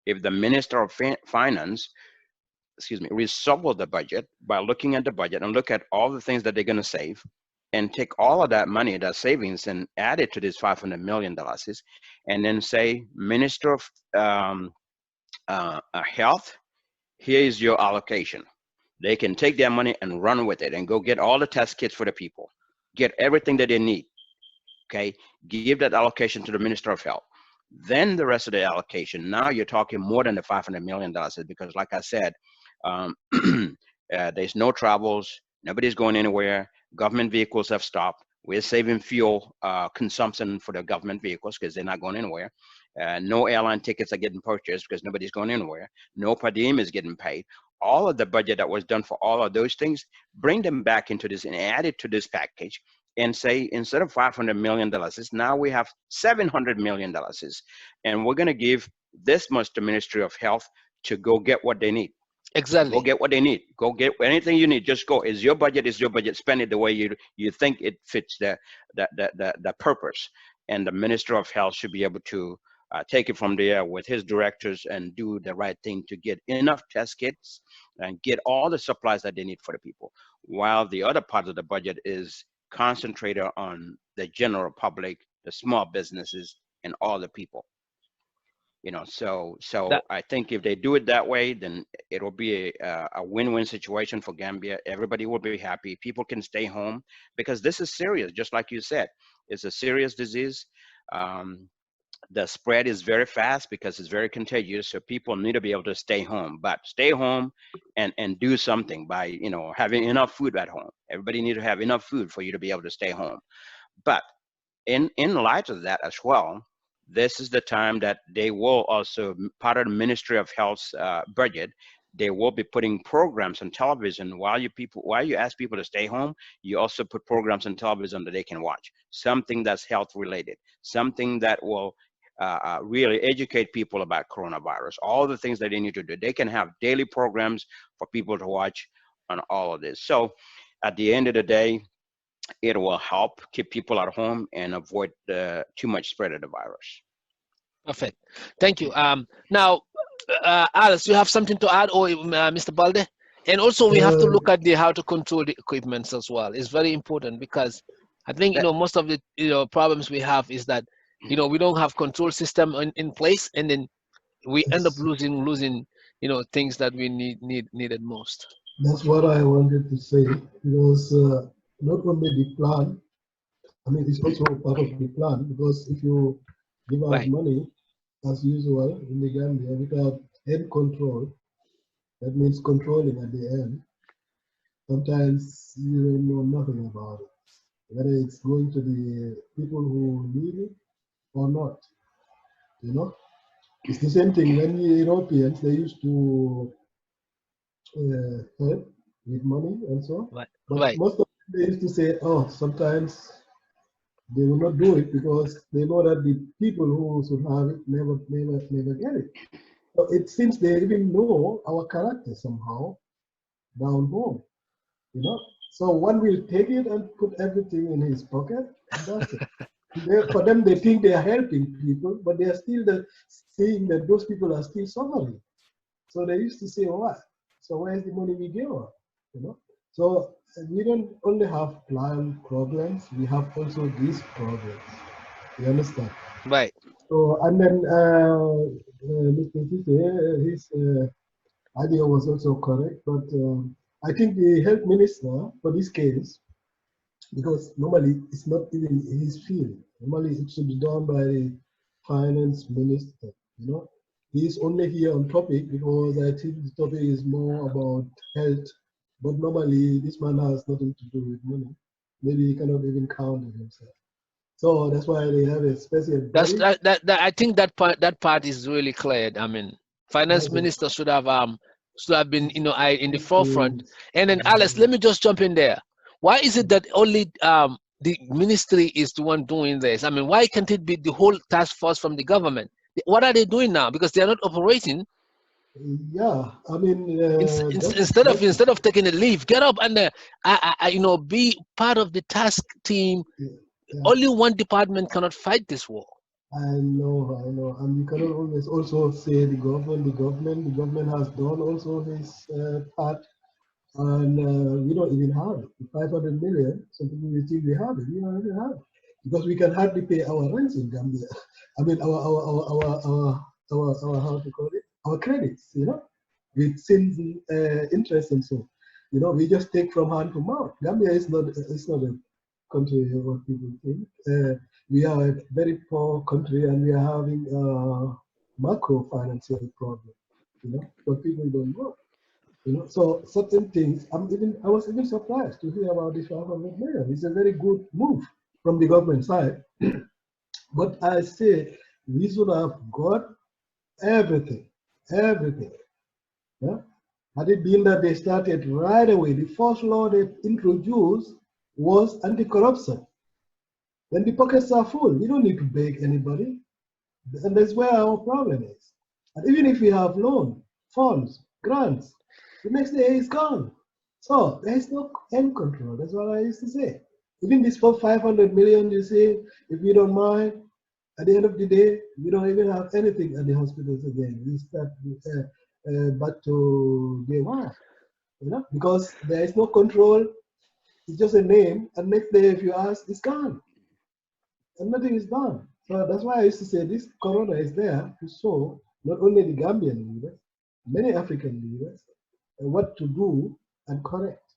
B: if the Minister of Finance, reshuffle the budget by looking at the budget and look at all the things that they're going to save, and take all of that money, that savings, and add it to this $500 million, and then say, Minister of Health, here is your allocation. They can take their money and run with it and go get all the test kits for the people, get everything that they need, okay? Give that allocation to the Minister of Health. Then the rest of the allocation, now you're talking more than the $500 million, because like I said, there's no travels, nobody's going anywhere, government vehicles have stopped, we're saving fuel consumption for the government vehicles because they're not going anywhere. No airline tickets are getting purchased because nobody's going anywhere. No per diem is getting paid. All of the budget that was done for all of those things, bring them back into this and add it to this package and say, instead of $500 million, now we have $700 million. And we're going to give this much to Ministry of Health to go get what they need.
E: Exactly.
B: Go get what they need. Go get anything you need. Just go. Is your budget. Spend it the way you think it fits the purpose. And the Minister of Health should be able to take it from there with his directors and do the right thing to get enough test kits and get all the supplies that they need for the people. While the other part of the budget is concentrated on the general public, the small businesses, and all the people. So I think if they do it that way, then it'll be a win-win situation for Gambia. Everybody will be happy. People can stay home because this is serious. Just like you said, it's a serious disease. The spread is very fast because it's very contagious. So people need to be able to stay home, but stay home and do something by, having enough food at home. Everybody needs to have enough food for you to be able to stay home. But in light of that as well, this is the time that they will also, part of the Ministry of Health's budget, they will be putting programs on television while you ask people to stay home. You also put programs on television that they can watch, something that's health related, something that will really educate people about coronavirus, all the things that they need to do. They can have daily programs for people to watch on all of this. So at the end of the day, it will help keep people at home and avoid too much spread of the virus.
E: Perfect. Thank you. Now, Alice, you have something to add, or Mr. Baldeh? And also, we have to look at how to control the equipments as well. It's very important because I think most of the problems we have is that we don't have control system in place, and then we end up losing things that we needed most.
C: That's what I wanted to say, because not only the plan, it's also part of the plan, because if you give out money, as usual in the Gambia, without end control, that means controlling at the end, sometimes you don't know nothing about it, whether it's going to the people who need it or not. It's the same thing when the Europeans, they used to help with money and so on. But most of them, they used to say, oh, sometimes they will not do it because they know that the people who should have it never get it. So it seems they even know our character somehow down home, So one will take it and put everything in his pocket, and that's it. For them, they think they are helping people, but they are still seeing that those people are still suffering. So they used to say, what? So where's the money we give? So we don't only have plan problems, we have also these problems. You understand?
E: Right.
C: So, and then Mr. Ceesay, his idea was also correct, but I think the health minister for this case, because normally it's not even his field. Normally it should be done by the finance minister. He's only here on topic because I think the topic is more about health. But normally this man has nothing to do with money. Maybe he cannot even count it himself. So that's why they have a special body.
E: I think that part is really clear. Finance minister should have been in the forefront. And then Alice, let me just jump in there. Why is it that only the ministry is the one doing this? Why can't it be the whole task force from the government? What are they doing now? Because they are not operating.
C: Yeah, I mean,
E: instead of taking a leave, get up and be part of the task team.
C: yeah,
E: Only one department cannot fight this war.
C: I know, and we cannot always also say the government. The government has done also his part, and we don't even have it. The 500 million. Some people will think we have it. We don't even have it because we can hardly pay our rents in Gambia. I mean, our how to call it, our credits. With since interest and so. We just take from hand to mouth. Gambia is not. It's not a country what people think. We are a very poor country and we are having a macro financial problem, but people don't know. So certain things, I was even surprised to hear about this 500 million. It's a very good move from the government side. But I say we should have got everything. Yeah? Had it been that they started right away, the first law they introduced was anti-corruption. When the pockets are full, we don't need to beg anybody. And that's where our problem is. And even if we have loan, funds, grants, the next day it's gone. So there is no end control. That's what I used to say. Even this for 500 million, you see, if you don't mind, at the end of the day, we don't even have anything at the hospitals again. We start back to day one, because there is no control. It's just a name, and next day if you ask, it's gone, and nothing is done. So that's why I used to say this corona is there to show not only the Gambian leaders, many African leaders, what to do and correct.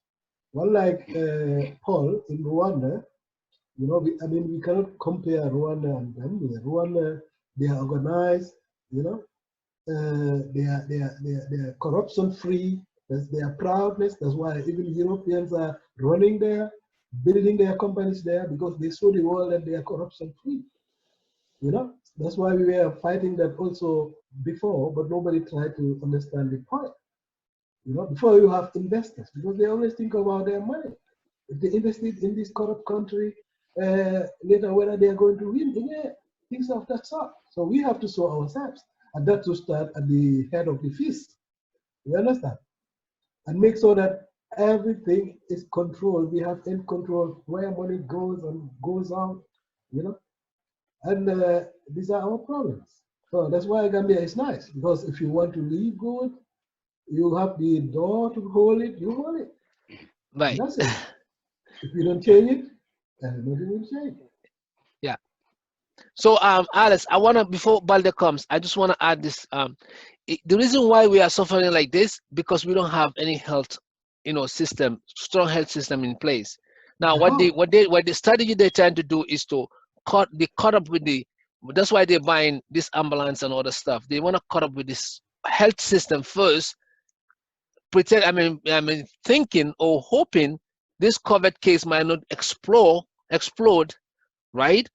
C: One like Paul in Rwanda, we cannot compare Rwanda and Gambia. Rwanda, they are organized, they are corruption free. That's their proudness. That's why even Europeans are running there, building their companies there because they show the world that they are corruption free. That's why we were fighting that also before, but nobody tried to understand the point. Before you have investors, because they always think about their money. If they invested in this corrupt country, later whether they are going to win again, things of that sort. So we have to show ourselves, and that to start at the head of the feast. You understand? And make sure that everything is controlled. We have in control where money goes and goes out. And these are our problems. So that's why Gambia is nice, because if you want to live good, you have the door to hold it, you hold it.
E: Right.
C: And that's it. If you don't change it, nothing will change.
E: Yeah. So Alice, I wanna, before Baldeh comes, I just wanna add this. The reason why we are suffering like this, because we don't have any health, system, strong health system in place. Now what the strategy they're trying to do is to cut up with that's why they're buying this ambulance and other stuff. They want to cut up with this health system first, thinking or hoping this COVID case might not explode, right?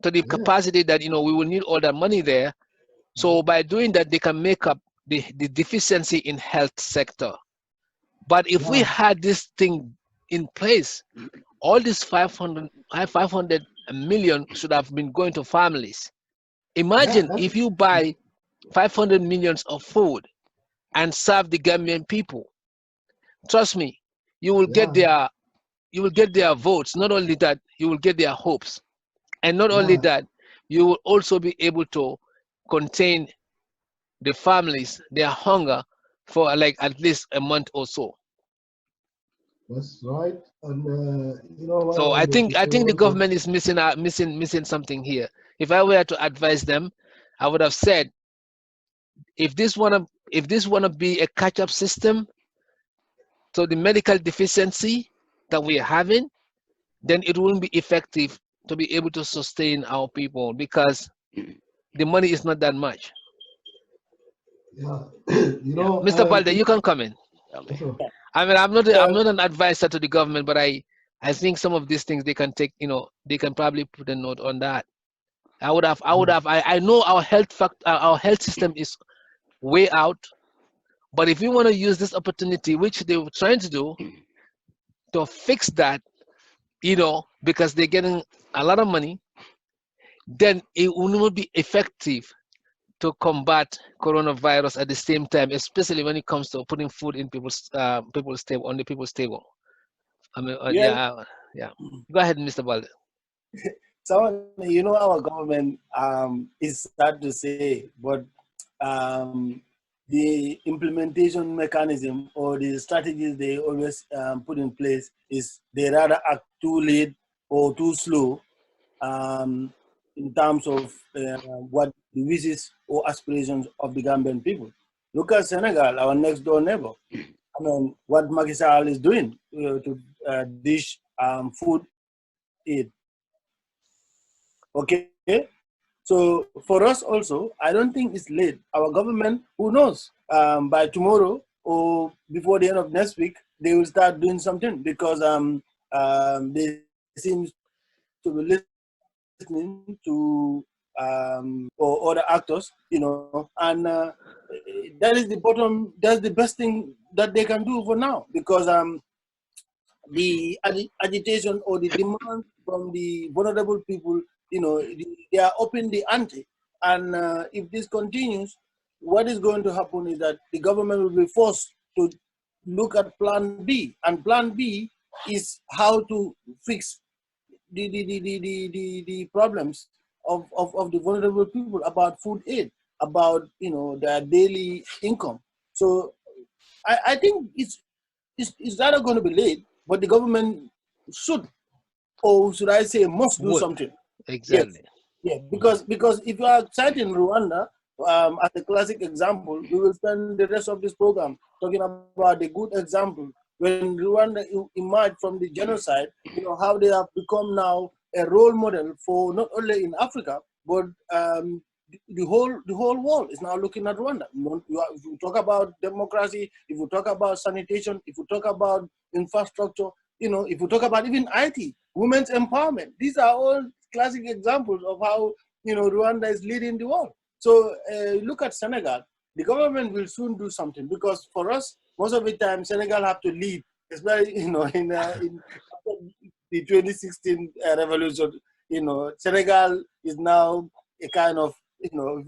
E: To the capacity that we will need all that money there. So by doing that, they can make up the deficiency in health sector. But if we had this thing in place, all this 500 million should have been going to families. Imagine if you buy 500 millions of food and serve the Gambian people. Trust me, you will get their votes. Not only that, you will get their hopes. And not only that, you will also be able to contain the families, their hunger for like at least a month or so.
C: That's right. And
E: So I think the government is missing something here. If I were to advise them, I would have said, if this wanna be a catch-up system to the medical deficiency that we are having, then it won't be effective to be able to sustain our people, because the money is not that much.
C: Yeah.
E: Mr. Baldeh, you can come in. I mean, I'm not an advisor to the government, but I think some of these things they can take, they can probably put a note on that. I know our health system is way out, but if we want to use this opportunity, which they were trying to do, to fix that, because they're getting a lot of money, then it will not be effective to combat coronavirus at the same time, especially when it comes to putting food in people's table, on the people's table? I mean,
D: Well,
E: yeah. Go ahead, Mr. Baldeh.
D: so you know, our government is sad to say, but the implementation mechanism or the strategies they always put in place is they rather act too late or too slow in terms of what the wishes or aspirations of the Gambian people. Look at Senegal, our next door neighbor. I mean, what Macky Sall is doing to dish food aid. Okay, so for us also, I don't think it's late. Our government, who knows, by tomorrow or before the end of next week, they will start doing something because they seem to be listening to or other actors, you know, and that is the bottom. That's the best thing that they can do for now because the agitation or the demand from the vulnerable people, you know, they are upping the ante. And if this continues, what is going to happen is that the government will be forced to look at Plan B. And Plan B is how to fix the problems of the vulnerable people about food aid, about, you know, their daily income. So I think it's either going to be late, but the government should, or should I say, must do
E: Would.
D: something.
E: Exactly.
D: Yes, yeah, because if you are citing Rwanda as a classic example, we will spend the rest of this program talking about the good example when Rwanda emerged from the genocide. You know how they have become now a role model for not only in Africa but the whole world is now looking at Rwanda. If you talk about democracy, if you talk about sanitation, if you talk about infrastructure, you know, if you talk about even IT, women's empowerment, these are all classic examples of how, you know, Rwanda is leading the world. So look at Senegal. The government will soon do something because for us, most of the time, Senegal have to lead, especially, you know, in the 2016 revolution. You know, Senegal is now a kind of, you know,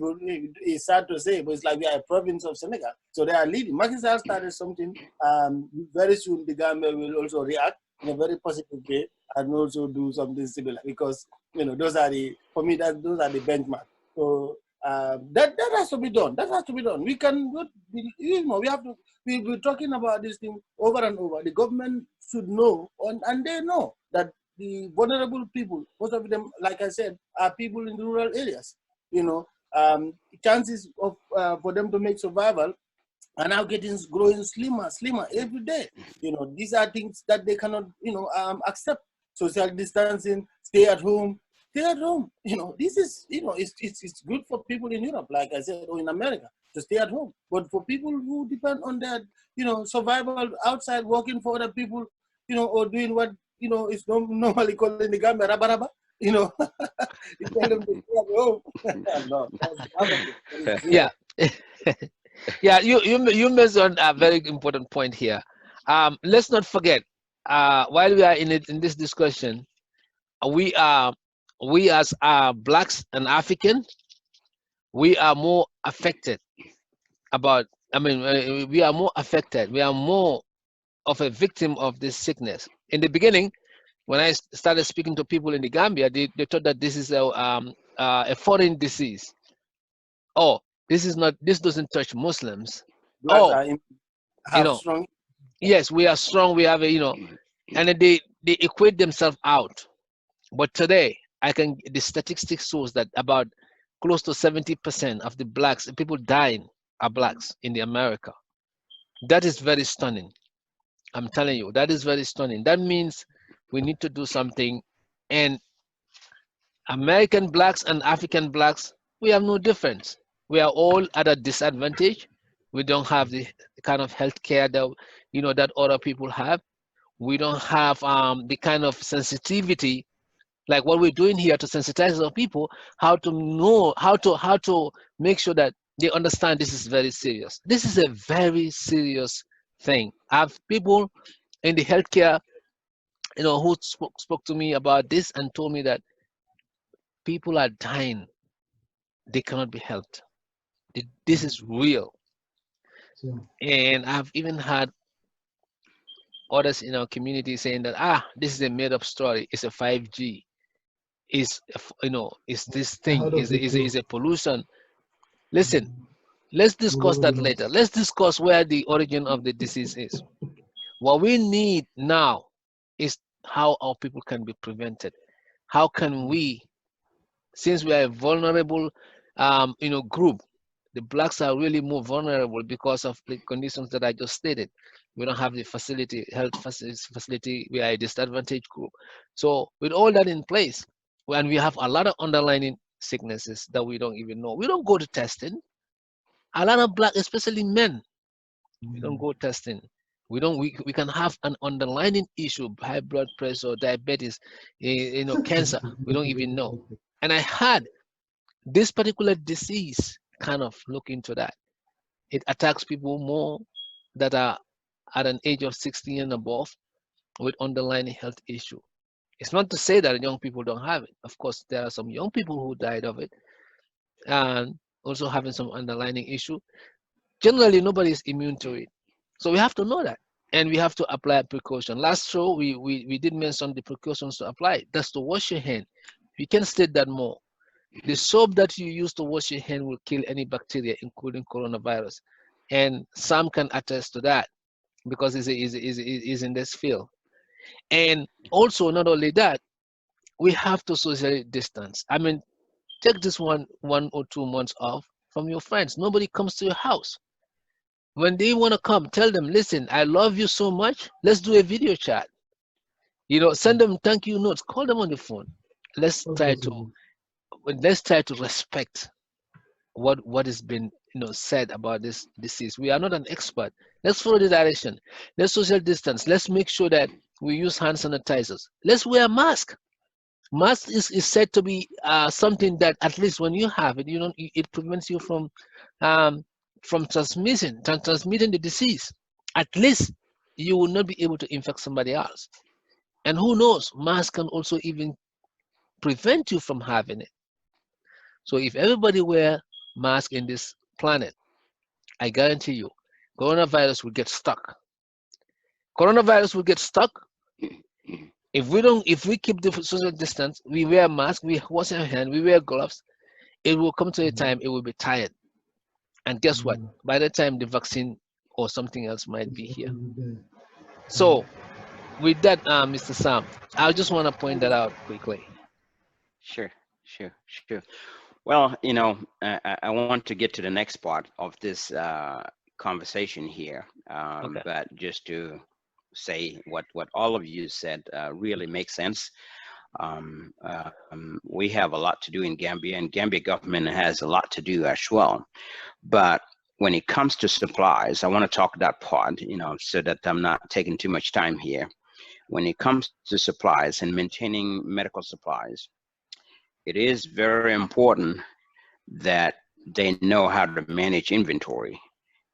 D: it's sad to say, but it's like we are a province of Senegal. So they are leading. Macky Sall started something. Very soon, the Gambia will also react in a very positive way and also do something similar because, you know, those are the, for me, those are the benchmark. So that has to be done. That has to be done. We can, you know, we have to. We're talking about this thing over and over. The government should know, and they know that the vulnerable people, most of them, like I said, are people in the rural areas. You know, chances of for them to make survival are now growing slimmer every day. You know, these are things that they cannot, you know, accept. Social distancing, stay at home. Stay at home. You know, this is, you know, it's good for people in Europe, like I said, or in America, to stay at home. But for people who depend on their, you know, survival outside, working for other people, you know, or doing what, you know, is normally called in the Gambia, raba raba, you know, you tell them to stay at home. No, that is
E: Yeah. Yeah, you mentioned a very important point here. Let's not forget, while we are in this discussion, we are we as blacks and African, we are more affected about. I mean, we are more affected. We are more of a victim of this sickness. In the beginning, when I started speaking to people in the Gambia, they thought that this is a foreign disease. Oh, this is not. This doesn't touch Muslims.
D: blacks
E: Oh,
D: are
E: you
D: have
E: know,
D: strong.
E: yes, we are strong. We have a, and then they equate themselves out. But today, the statistics shows that about close to 70% of the blacks, people dying, are blacks in the America. That is very stunning. I'm telling you, that is very stunning. That means we need to do something. And American blacks and African blacks, we have no difference. We are all at a disadvantage. We don't have the kind of health care that that other people have. We don't have the kind of sensitivity like what we're doing here to sensitize our people how to know how to make sure that they understand this is very serious. This is a very serious thing. I have people in the healthcare, who spoke to me about this and told me that people are dying, they cannot be helped. This is real.
C: So,
E: And I've even had others in our community saying that this is a made up story. It's a 5G. It's this
C: I
E: thing
C: heard of it too.
E: is a pollution. Listen, let's discuss
C: Nobody
E: that
C: knows.
E: later. Let's discuss where the origin of the disease is. What we need now is how our people can be prevented. How can we, since we are a vulnerable, group, the blacks are really more vulnerable because of the conditions that I just stated. We don't have the health facility. We are a disadvantaged group. So with all that in place, and we have a lot of underlying sicknesses that we don't even know. We don't go to testing. A lot of black, especially men, we don't go testing. We can have an underlying issue, high blood pressure, diabetes, cancer. We don't even know. And I had this particular disease kind of look into that. It attacks people more that are at an age of 60 and above with underlying health issue. It's not to say that young people don't have it. Of course, there are some young people who died of it and also having some underlying issue. Generally, nobody is immune to it. So we have to know that. And we have to apply precaution. Last show, we did mention the precautions to apply. That's to wash your hand. We can state that more. The soap that you use to wash your hand will kill any bacteria, including coronavirus. And some can attest to that because is in this field. And also, not only that, we have to socially distance. I mean, take this one or 2 months off from your friends. Nobody comes to your house. When they want to come, tell them, listen, I love you so much. Let's do a video chat. Send them thank you notes. Call them on the phone. Let's
C: All
E: try
C: possible.
E: to respect what has been said about this disease. We are not an expert. Let's follow the direction. Let's social distance. Let's make sure that we use hand sanitizers. Let's wear a mask. Mask is said to be something that at least when you have it, it prevents you from transmitting the disease. At least you will not be able to infect somebody else. And who knows, mask can also even prevent you from having it. So if everybody wear mask in this planet, I guarantee you, coronavirus will get stuck. Coronavirus will get stuck if we keep the social distance, we wear masks, we wash our hands, we wear gloves. It will come to a time it will be tired. And guess what? By the time the vaccine or something else might be here. So with that, Mr. Sam, I just want to point that out quickly.
B: Sure. Well, I want to get to the next part of this conversation here,
E: Okay.
B: but just to say what all of you said really makes sense. We have a lot to do in Gambia, and Gambia government has a lot to do as well. But when it comes to supplies, I want to talk that part, so that I'm not taking too much time here. When it comes to supplies and maintaining medical supplies, it is very important that they know how to manage inventory.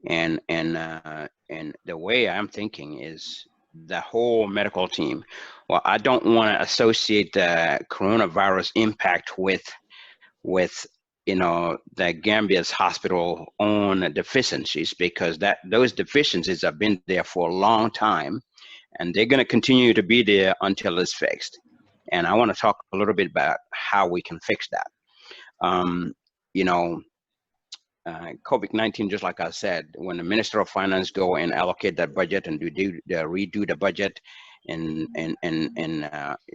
B: And the way I'm thinking is the whole medical team. Well, I don't want to associate the coronavirus impact with the Gambia's hospital own deficiencies, because those deficiencies have been there for a long time, and they're going to continue to be there until it's fixed. And I want to talk a little bit about how we can fix that. You know, COVID-19, just like I said, when the Minister of Finance go and allocate that budget and redo the budget and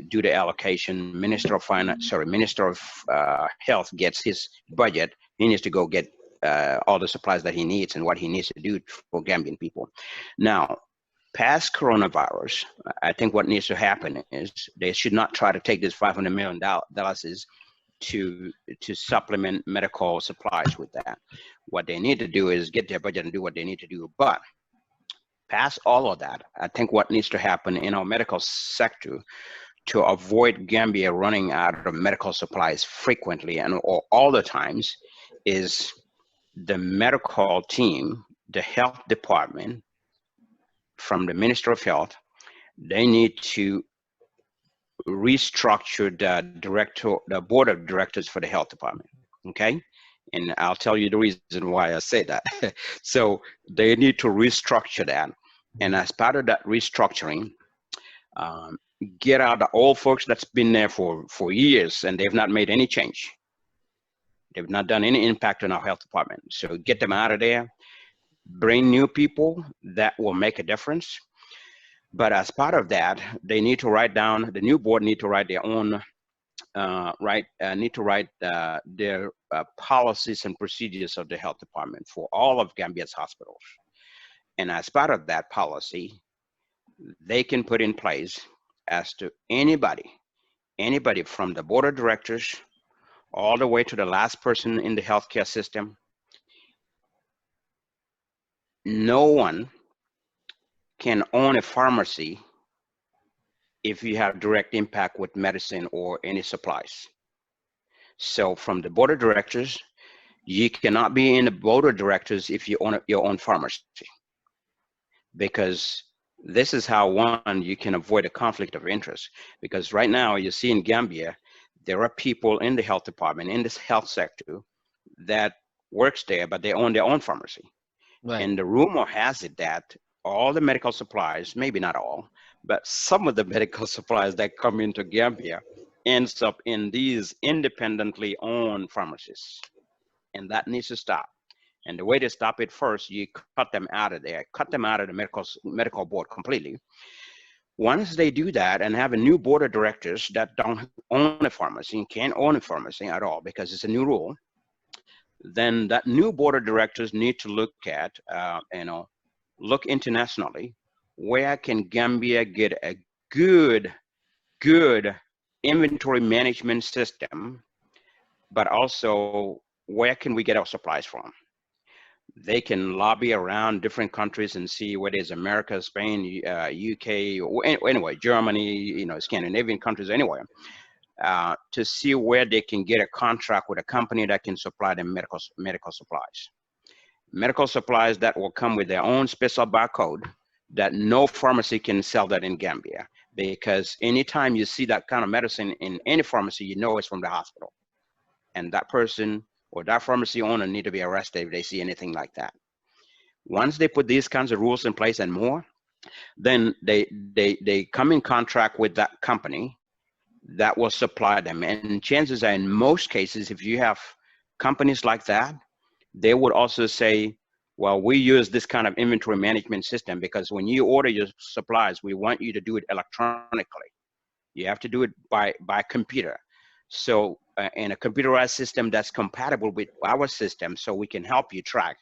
B: do the allocation, Minister of Health gets his budget. He needs to go get all the supplies that he needs and what he needs to do for Gambian people. Now, past coronavirus, I think what needs to happen is they should not try to take this $500 million to supplement medical supplies with that. What they need to do is get their budget and do what they need to do. But past all of that, I think what needs to happen in our medical sector to avoid Gambia running out of medical supplies frequently and or all the times is the medical team, the health department, from the Minister of Health, they need to restructure the board of directors for the health department. Okay, And I'll tell you the reason why I say that. So they need to restructure that. And as part of that restructuring, get out the old folks that's been there for years and they've not made any change. They've not done any impact on our health department. So get them out of there, bring new people that will make a difference. But as part of that, they need to write down, the new board need to write their own, their policies and procedures of the health department for all of Gambia's hospitals. And as part of that policy, they can put in place as to anybody from the board of directors all the way to the last person in the healthcare system. No one can own a pharmacy if you have direct impact with medicine or any supplies. So from the board of directors, you cannot be in the board of directors if you own your own pharmacy, because this is how, one, you can avoid a conflict of interest. Because right now you see in Gambia, there are people in the health department, in this health sector, that works there, but they own their own pharmacy.
E: Right.
B: And the rumor has it that all the medical supplies, maybe not all, but some of the medical supplies that come into Gambia ends up in these independently owned pharmacies. And that needs to stop. And the way to stop it, first, you cut them out of there, cut them out of the medical board completely. Once they do that and have a new board of directors that don't own a pharmacy, can't own a pharmacy at all because it's a new rule, then that new board of directors need to look at, look internationally, where can Gambia get a good inventory management system, but also where can we get our supplies from? They can lobby around different countries and see whether it's America, Spain, UK, or anyway, Germany, Scandinavian countries, anywhere, to see where they can get a contract with a company that can supply them medical supplies. Medical supplies that will come with their own special barcode that no pharmacy can sell that in Gambia, because anytime you see that kind of medicine in any pharmacy, you know it's from the hospital. And that person or that pharmacy owner need to be arrested if they see anything like that. Once they put these kinds of rules in place and more, then they come in contract with that company that will supply them. And chances are, in most cases, if you have companies like that, they would also say, well, we use this kind of inventory management system because when you order your supplies, we want you to do it electronically. You have to do it by computer. So in a computerized system that's compatible with our system, so we can help you track.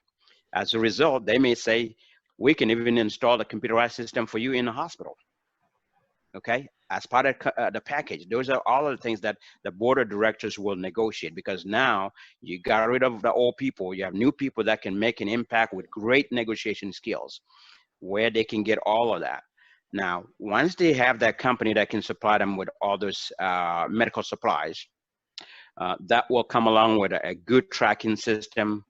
B: As a result, they may say, we can even install the computerized system for you in the hospital. Okay, as part of the package. Those are all of the things that the board of directors will negotiate, because now you got rid of the old people. You have new people that can make an impact with great negotiation skills, where they can get all of that. Now, once they have that company that can supply them with all those medical supplies, that will come along with a good tracking system,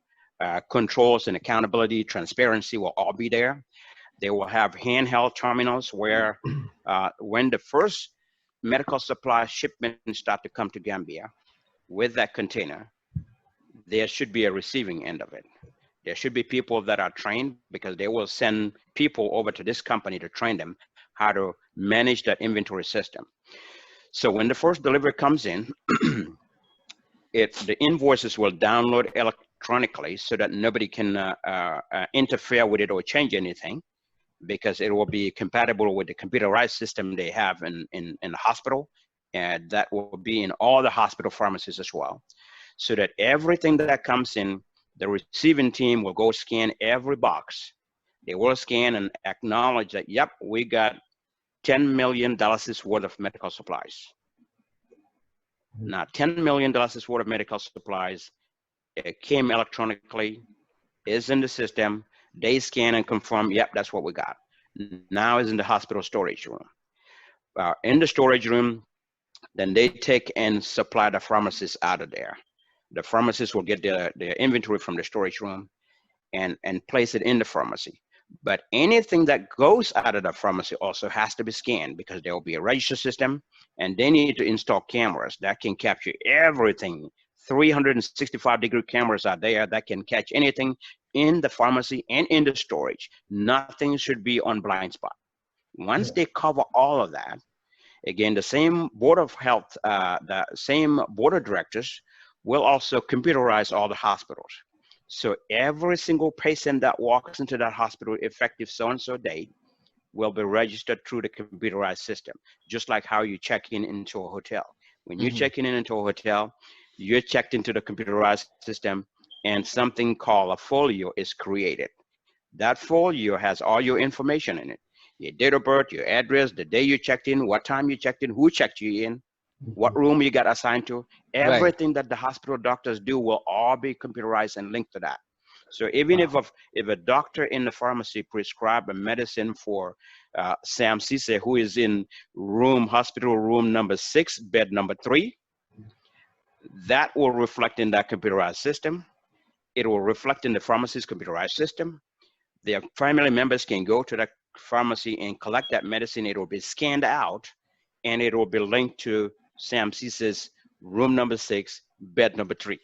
B: controls and accountability, transparency will all be there. They will have handheld terminals where when the first medical supply shipments start to come to Gambia with that container, there should be a receiving end of it. There should be people that are trained, because they will send people over to this company to train them how to manage that inventory system. So when the first delivery comes in, the invoices will download electronically so that nobody can interfere with it or change anything, because it will be compatible with the computerized system they have in the hospital, and that will be in all the hospital pharmacies as well. So that everything that comes in, the receiving team will go scan every box. They will scan and acknowledge that, yep, we got $10 million worth of medical supplies. Now, $10 million worth of medical supplies, it came electronically, is in the system. They scan and confirm, yep, that's what we got. Now is in the hospital storage room. In the storage room, then they take and supply the pharmacists out of there. The pharmacists will get their inventory from the storage room and place it in the pharmacy. But anything that goes out of the pharmacy also has to be scanned, because there will be a register system, and they need to install cameras that can capture everything 365-degree cameras are there that can catch anything in the pharmacy and in the storage. Nothing should be on blind spot. Once they cover all of that, again, the same board of health, the same board of directors will also computerize all the hospitals. So every single patient that walks into that hospital effective so-and-so date will be registered through the computerized system, just like how you check in into a hotel. When you're checking in into a hotel, you're checked into the computerized system, and something called a folio is created. That folio has all your information in it: your date of birth, your address, the day you checked in, what time you checked in, who checked you in, what room you got assigned to. Everything that the hospital doctors do will all be computerized and linked to that. So even if a doctor in the pharmacy prescribe a medicine for Sam Ceesay, who is in hospital room number 6, bed number 3, that will reflect in that computerized system. It will reflect in the pharmacy's computerized system. Their family members can go to the pharmacy and collect that medicine. It will be scanned out, and it will be linked to Sam Ceesay's room number 6, bed number 3.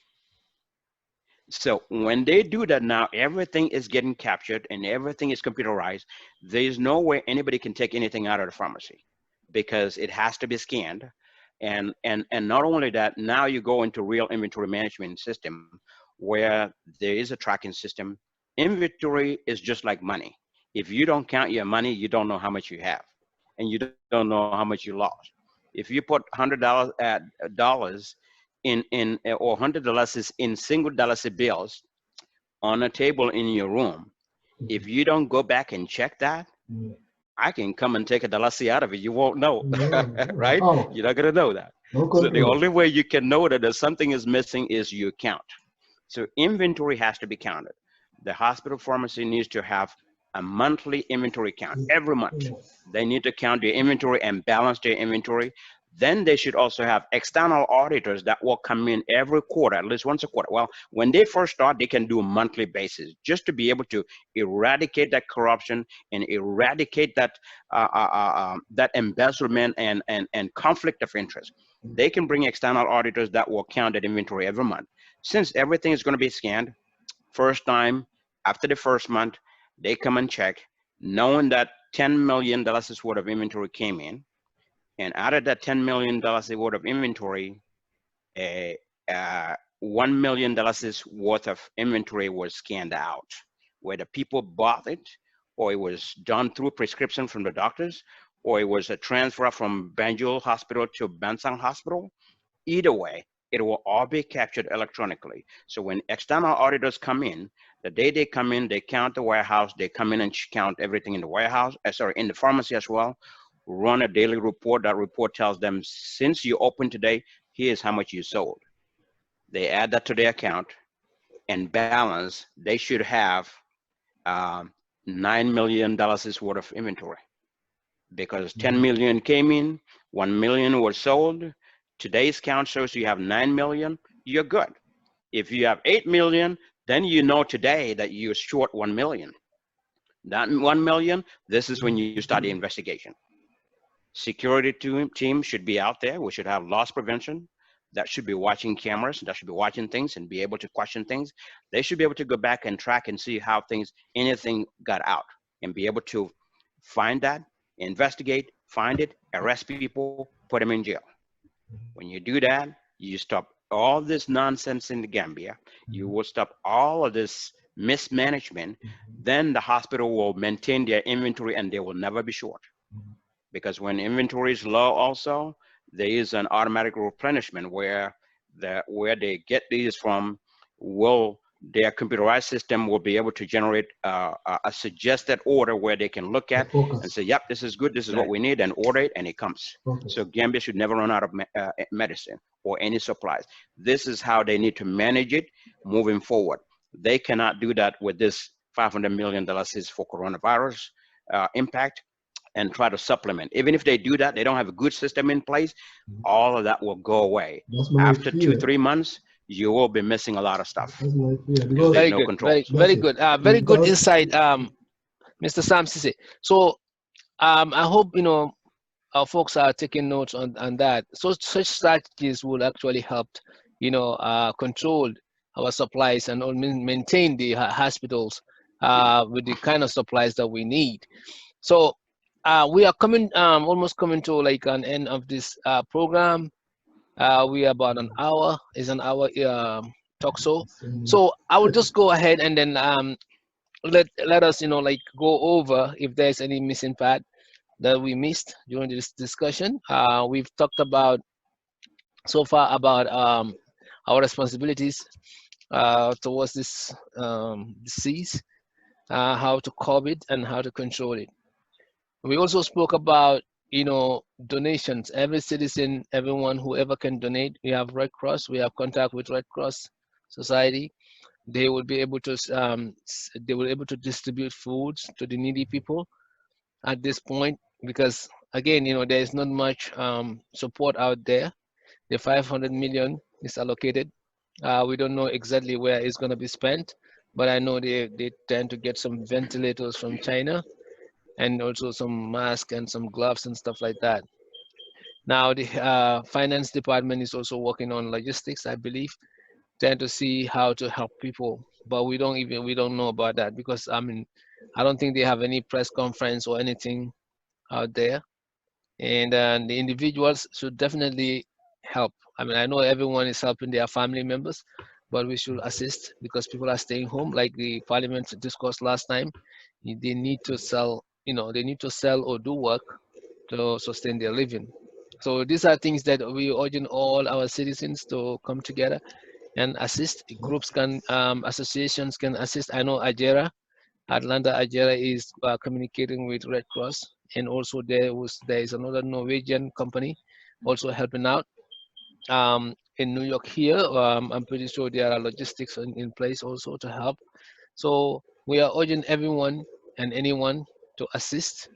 B: So when they do that now, everything is getting captured and everything is computerized. There's no way anybody can take anything out of the pharmacy because it has to be scanned. And not only that, now you go into real inventory management system where there is a tracking system. Inventory is just like money. If you don't count your money, you don't know how much you have, and you don't know how much you lost. If you put $100 in or $100 in single dollar bills on a table in your room, if you don't go back and check that, I can come and take a dollar out of it. You won't know, right? You're not gonna know that. So the only way you can know that something is missing is you count. So inventory has to be counted. The hospital pharmacy needs to have a monthly inventory count every month. They need to count their inventory and balance their inventory. Then they should also have external auditors that will come in every quarter, at least once a quarter. Well, when they first start, they can do a monthly basis just to be able to eradicate that corruption and eradicate that that embezzlement and conflict of interest. They can bring external auditors that will count that inventory every month. Since everything is going to be scanned, first time after the first month, they come and check, knowing that $10 million worth of inventory came in. And out of that $10 million worth of inventory, $1 million worth of inventory was scanned out, whether people bought it, or it was done through prescription from the doctors, or it was a transfer from Banjul Hospital to Bansang Hospital. Either way, it will all be captured electronically. So when external auditors come in, the day they come in, they count the warehouse, they come in and count everything in the warehouse, in the pharmacy as well, run a daily report. That report tells them, since you opened today, here's how much you sold. They add that to their account and balance. They should have $9 million worth of inventory because 10 million came in, 1 million was sold. Today's count shows you have 9 million, you're good. If you have 8 million, then you know today that you're short 1 million. That 1 million, this is when you start the investigation. Security team should be out there. We should have loss prevention that should be watching cameras, that should be watching things and be able to question things. They should be able to go back and track and see how anything got out and be able to find that, investigate, find it, arrest people, put them in jail. When you do that, you stop all this nonsense in the Gambia. You will stop all of this mismanagement. Then the hospital will maintain their inventory and they will never be short. Because when inventory is low also, there is an automatic replenishment where they get these from, their computerized system will be able to generate a suggested order where they can look at and say, yep, this is good, this is what we need, and order it, and it comes. So Gambia should never run out of medicine or any supplies. This is how they need to manage it moving forward. They cannot do that with this $500 million for coronavirus impact and try to supplement. Even if they do that, they don't have a good system in place, all of that will go away. After 2-3 months, you will be missing a lot of stuff.
E: Very good, very good. Very good insight, Mr. Sam Ceesay. So I hope our folks are taking notes on that. So such strategies will actually help controlled our supplies and maintain the hospitals with the kind of supplies that we need. So we are coming almost coming to like an end of this program. We are about an hour. Is an hour talk show. So I will just go ahead and then let us like go over if there's any missing part that we missed during this discussion. We've talked about so far about our responsibilities towards this disease, how to curb it and how to control it. We also spoke about donations. Every citizen, everyone, whoever can donate. We have Red Cross. We have contact with Red Cross Society. They will be able to they will able to distribute foods to the needy people at this point, because again, there is not much support out there. The 500 million is allocated. We don't know exactly where it's going to be spent, but I know they tend to get some ventilators from China and also some masks and some gloves and stuff like that. Now the finance department is also working on logistics, I believe, trying to see how to help people. But we don't know about that, because I don't think they have any press conference or anything out there. And the individuals should definitely help. I know everyone is helping their family members, but we should assist because people are staying home. Like the parliament discussed last time, they need to sell. They need to sell or do work to sustain their living. So these are things that we urging all our citizens to come together and assist. Groups can, associations can assist. I know Atlanta Ajera is communicating with Red Cross, and also there is another Norwegian company also helping out. In New York here, I'm pretty sure there are logistics in place also to help. So we are urging everyone and anyone to assist.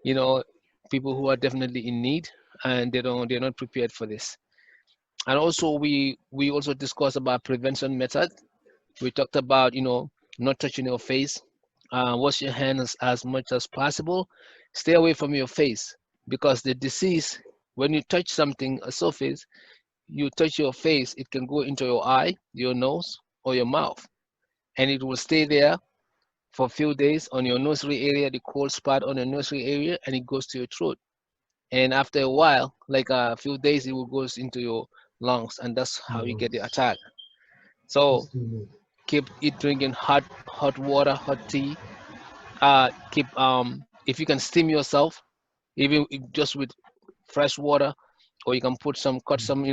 E: You know, people who are definitely in need and they're not prepared for this. And also we also discussed about prevention method. We talked about not touching your face, wash your hands as much as possible, stay away from your face, because the disease, when you touch something, a surface, you touch your face, it can go into your eye, your nose, or your mouth, and it will stay there for a few days on your nursery area, the cold spot on your nursery area, and it goes to your throat. And after a while, like a few days, it will goes into your lungs, and that's how you get the attack. So keep it drinking hot water, hot tea. Keep if you can steam yourself, even just with fresh water, or you can cut some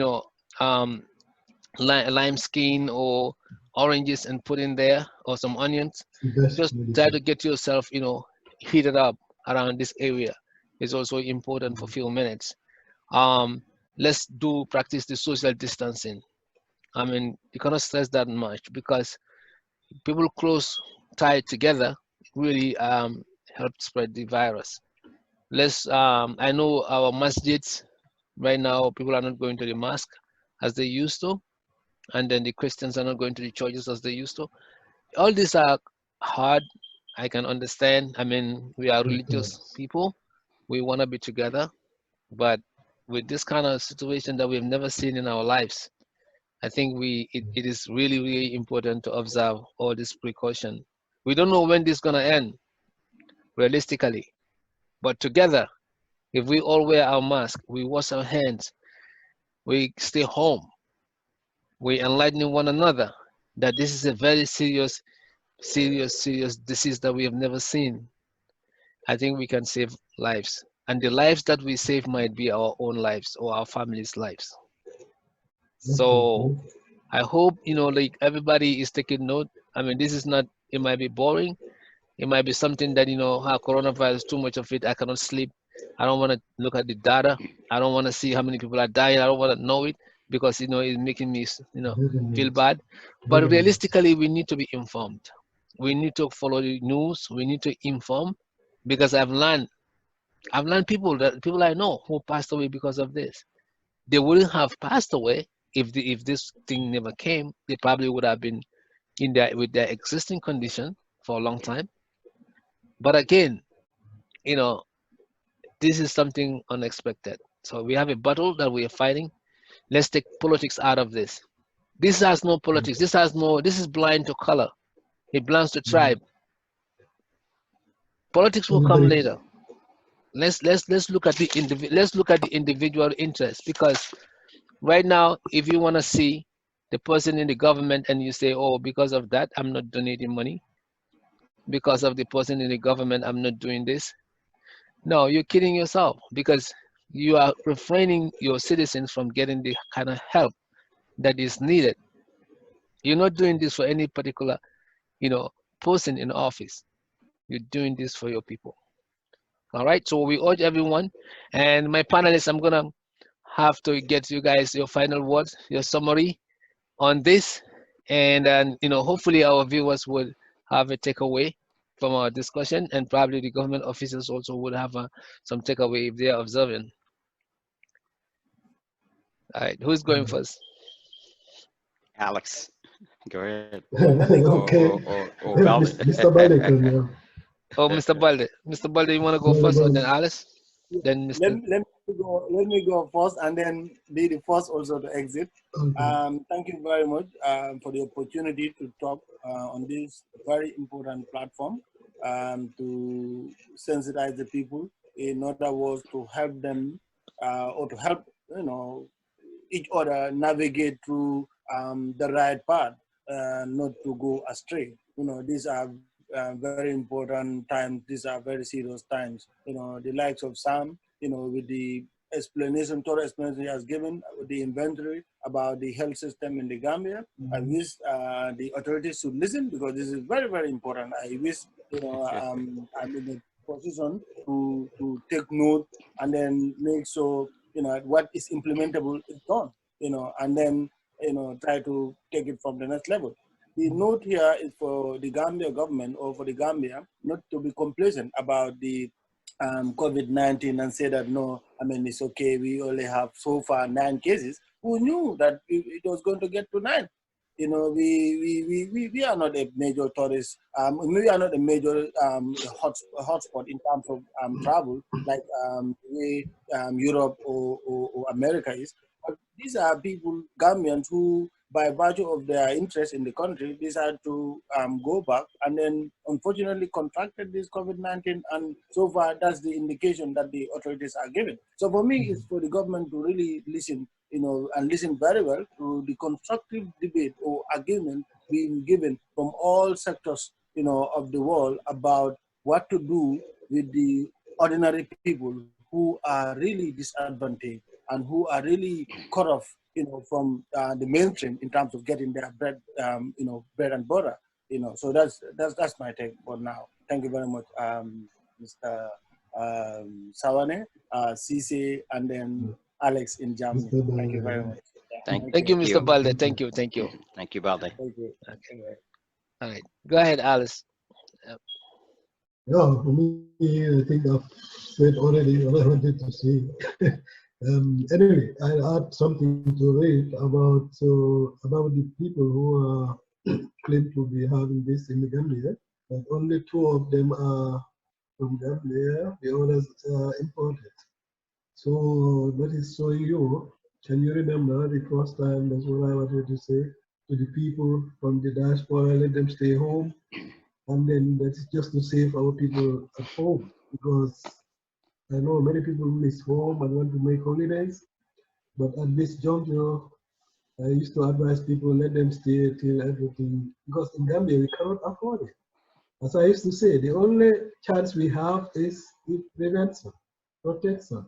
E: um lime skin or oranges and put in there, or some onions.
C: Best
E: Just try to
C: medicine.
E: get yourself heated up around this area. It's also important for few minutes. um let's do practice the social distancing. You cannot stress that much, because people close tied together really help spread the virus. Let's I know our masjids right now, people are not going to the mosque as they used to, and then the Christians are not going to the churches as they used to. All these are hard. I can understand. We are
C: Of
E: religious
C: course.
E: people. We want to be together, but with this kind of situation that we've never seen in our lives, I think it is really, really important to observe all this precaution. We don't know when this is gonna end, realistically. But together, if we all wear our mask, we wash our hands, we stay home, we enlighten one another that this is a very serious, serious, serious disease that we have never seen. I think we can save lives. And the lives that we save might be our own lives or our family's lives. So
C: Definitely.
E: I hope, like everybody is taking note. This is not, it might be boring. It might be something that, coronavirus, too much of it, I cannot sleep. I don't want to look at the data. I don't want to see how many people are dying. I don't want to know it, because, it's making me,
C: Very
E: feel
C: much.
E: bad. But
C: Very much.
E: realistically, we need to be informed. We need to follow the news. We need to inform, because I've learned people I know who passed away because of this. They wouldn't have passed away if this thing never came. They probably would have been in their with their existing condition for a long time. But again, you know, this is something unexpected. So we have a battle that we are fighting. Let's take politics out of this. This has no politics. This has no. This is blind to color. It belongs to tribe. Politics will come later. Let's look at the individual interest, because right now, if you want to see the person in the government and you say, oh, because of that, I'm not donating money. Because of the person in the government, I'm not doing this. No, you're kidding yourself, because you are refraining your citizens from getting the kind of help that is needed. You're not doing this for any particular, person in office. You're doing this for your people. All right. So we urge everyone, and my panelists, I'm gonna have to get you guys your final words, your summary on this, and then hopefully our viewers would have a takeaway from our discussion, and probably the government officials also would have some takeaway if they are observing. All right, who's going first?
B: Alex, go ahead.
C: Okay.
B: Or Baldeh.
C: Mr. Baldeh can go.
E: Oh, Mr. Baldeh. Mr. Baldeh, you want to go
C: Mr.
E: first, or then
C: Baldeh.
E: Alice? Then
D: Let,
E: Mr.
D: let me go first, and then be the first also to exit.
C: Okay.
D: Thank you very much for the opportunity to talk on this very important platform, to sensitize the people. In other words, to help them or to help each other navigate through the right path, not to go astray. These are very important times. These are very serious times. The likes of Sam, with the explanation, total explanation he has given, the inventory about the health system in the Gambia. I wish the authorities should listen, because this is very, very important. I wish, I'm in a position to take note and then make sure, what is implementable is done, and then, try to take it from the next level. The note here is for the Gambia government, or for the Gambia, not to be complacent about the COVID-19 and say that, no, it's okay, we only have so far 9 cases. Who knew that it was going to get to 9? We are not a major tourist, we are not a major hotspot in terms of travel, like Europe or America is. But these are people, Gambians, who, by virtue of their interest in the country, decide to go back, and then unfortunately contracted this COVID-19. And so far, that's the indication that the authorities are giving. So for me, it's for the government to really listen, and listen very well to the constructive debate or argument being given from all sectors, of the world, about what to do with the ordinary people who are really disadvantaged and who are really cut off, from the mainstream in terms of getting their bread, bread and butter. So that's my take for now. Thank you very much, Mr. Sawaneh, Ceesay, and then Alex in Germany. Thank you very much.
E: Thank you, Mr. Baldeh. Thank you.
B: Thank you, Baldeh.
D: Thank you.
E: Okay. All right, go ahead, Alice.
C: Yeah, for me, I think I've said already what I wanted to say. Anyway, I'll add something to it about the people who are claim to be having this in the Gambia. That only 2 of them are from Gambia, the others are imported. So that is showing you. Can you remember the first time? That's what I wanted to say to the people from the diaspora. Let them stay home. And then that's just to save our people at home, because I know many people miss home and want to make holidays, but at this juncture, I used to advise people, let them stay till everything, because in Gambia we cannot afford it. As I used to say, the only chance we have is prevention, protection,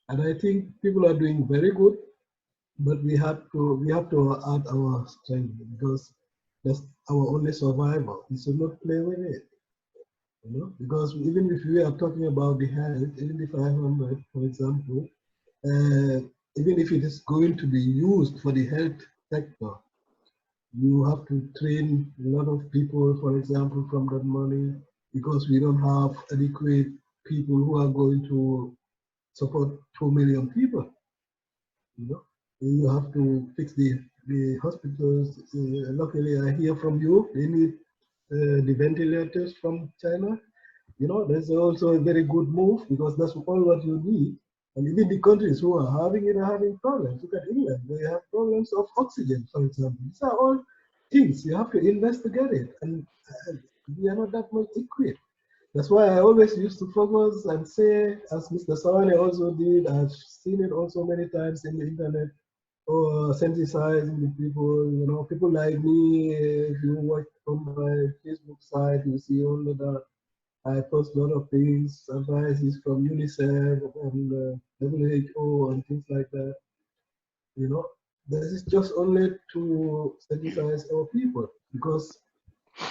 C: and I think people are doing very good, but we have to add our strength, because that's our only survival. We should not play with it. Because even if we are talking about the health, even the 500, for example, even if it is going to be used for the health sector, you have to train a lot of people, for example, from that money, because we don't have adequate people who are going to support 2 million people. You have to fix the hospitals. Luckily, I hear from you, they need the ventilators from China. That's also a very good move, because that's all what you need. And even the countries who are having it are having problems. Look at England, they have problems of oxygen, for example. These are all things you have to invest to get it. And we are not that much equipped. That's why I always used to focus and say, as Mr. Sawaneh also did, I've seen it also many times in the internet, or sensitizing the people, you know, people like me. If you watch on my Facebook site, you see all of that. I post a lot of things, advices from UNICEF and WHO and things like that. You know, this is just only to sensitize our people because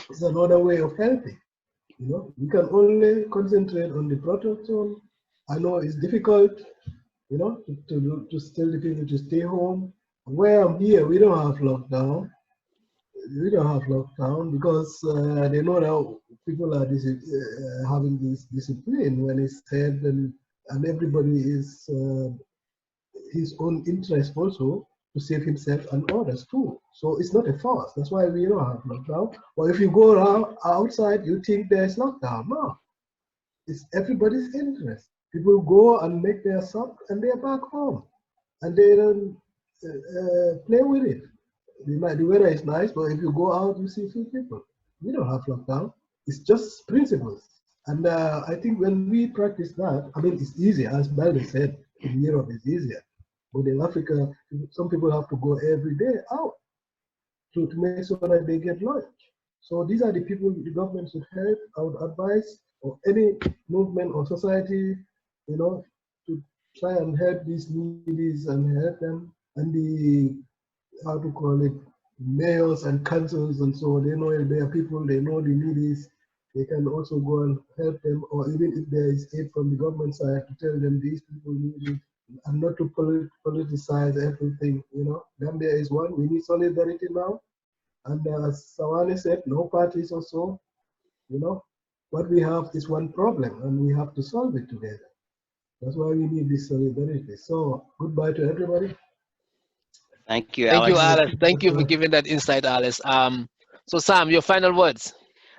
C: it's another way of helping. You know, we can only concentrate on the protocol. I know it's difficult, you know, to tell the people to stay home. Where I'm here, we don't have lockdown. We don't have lockdown because they know that people are having this discipline when it's said, and everybody is his own interest also to save himself and others too. So it's not a force. That's why we don't have lockdown. Or if you go around outside, you think there's lockdown. No, it's everybody's interest. People go and make their sub and they're back home and they don't play with it. The weather is nice, but if you go out, you see few people. We don't have lockdown. It's just principles. And I think when we practice that, I mean, it's easier, as Baldeh said, in Europe it's easier. But in Africa, some people have to go every day out to make sure that they get lunch. So these are the people the government should help. I would advise, or any movement or society, you know, to try and help these needies and help them. And the, how to call it, mayors and councils and so they know if they are people, they know the needies, they can also go and help them, or even if there is aid from the government side to tell them these people need it, and not to politicize everything, you know. Gambia is one, we need solidarity now. And as Sawaneh said, no parties or so, you know. What we have is one problem and we have to solve it together. That's why we need this solidarity. So goodbye to everybody.
B: Thank you,
E: Thank you,
B: Alex.
E: Alice. Thank you for giving that insight, Alice. So Sam, your final words.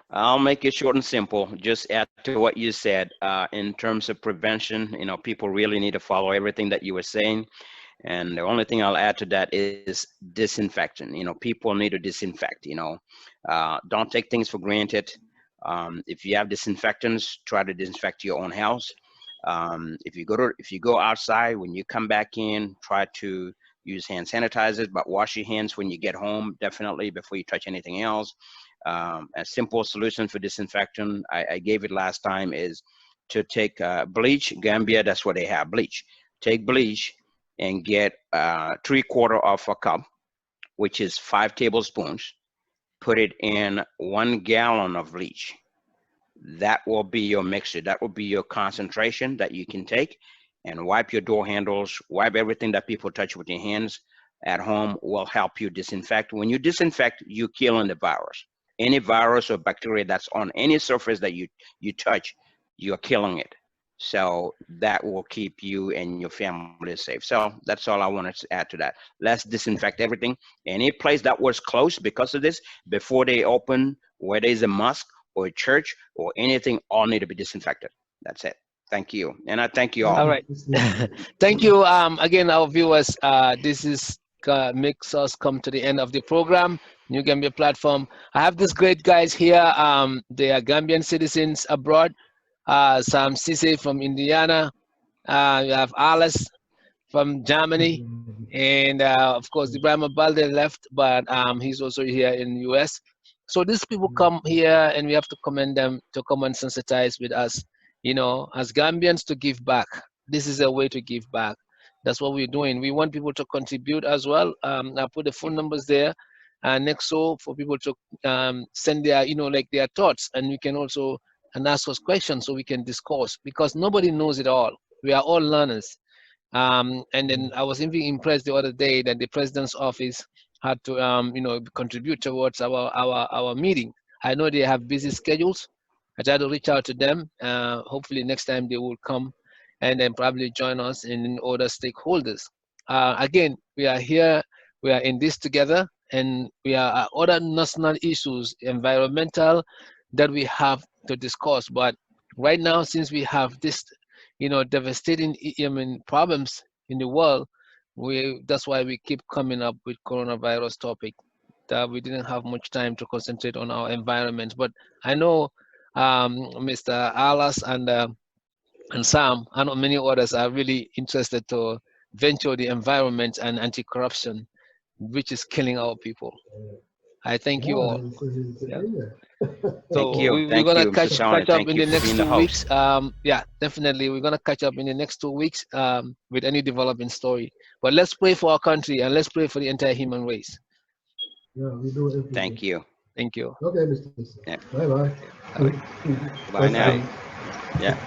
B: I'll make it short and simple. Just add to what you said in terms of prevention. You know, people really need to follow everything that you were saying. And the only thing I'll add to that is disinfection. You know, people need to disinfect. You know, don't take things for granted. If you have disinfectants, try to disinfect your own house. If you go outside, when you come back in, try to use hand sanitizers, but wash your hands when you get home, definitely, before you touch anything else. A simple solution for disinfectant, I gave it last time, is to take bleach. Gambia, that's what they have, bleach. Take bleach and get 3/4 of a cup, which is 5 tablespoons. Put it in 1 gallon of bleach. That will be your mixture. That will be your concentration that you can take, and wipe your door handles, wipe everything that people touch with your hands at home will help you disinfect. When you disinfect, you're killing the virus. Any virus or bacteria that's on any surface that you touch, you're killing it. So that will keep you and your family safe. So that's all I wanted to add to that. Let's disinfect everything. Any place that was closed because of this, before they open, where there's a mosque or a church or anything, all need to be disinfected. That's it. Thank you. And I thank you all.
E: All right. Thank you. Again, our viewers, this is makes us come to the end of the program, New Gambia platform. I have these great guys here. They are Gambian citizens abroad. Sam Ceesay from Indiana. You have Alice from Germany. And of course, Ebrima Baldeh left, but he's also here in the US. So these people come here and we have to commend them to come and sensitize with us, you know, as Gambians, to give back. This is a way to give back. That's what we're doing. We want people to contribute as well. I put the phone numbers there next so for people to send their, you know, like their thoughts, and we can also and ask us questions so we can discuss, because nobody knows it all. We are all learners. And then I was even impressed the other day that the president's office had to, you know, contribute towards our meeting. I know they have busy schedules. I try to reach out to them. Hopefully next time they will come and then probably join us in other stakeholders. Again, we are here, we are in this together, and we are other national issues, environmental, that we have to discuss. But right now, since we have this, devastating problems in the world, that's why we keep coming up with coronavirus topic. That we didn't have much time to concentrate on our environment. But I know Mr. Alas and Sam and many others are really interested to venture the environment and anti-corruption, which is killing our people. I thank you all. Yeah. So we're gonna catch up in the next 2 weeks. Yeah, definitely, we're gonna catch up in the next 2 weeks with any developing story. But let's pray for our country and let's pray for the entire human race.
C: Yeah, we do everything.
B: Thank you.
E: Thank you.
C: Okay, Mr.
B: Yeah.
C: Bye bye.
B: Bye now. Yeah.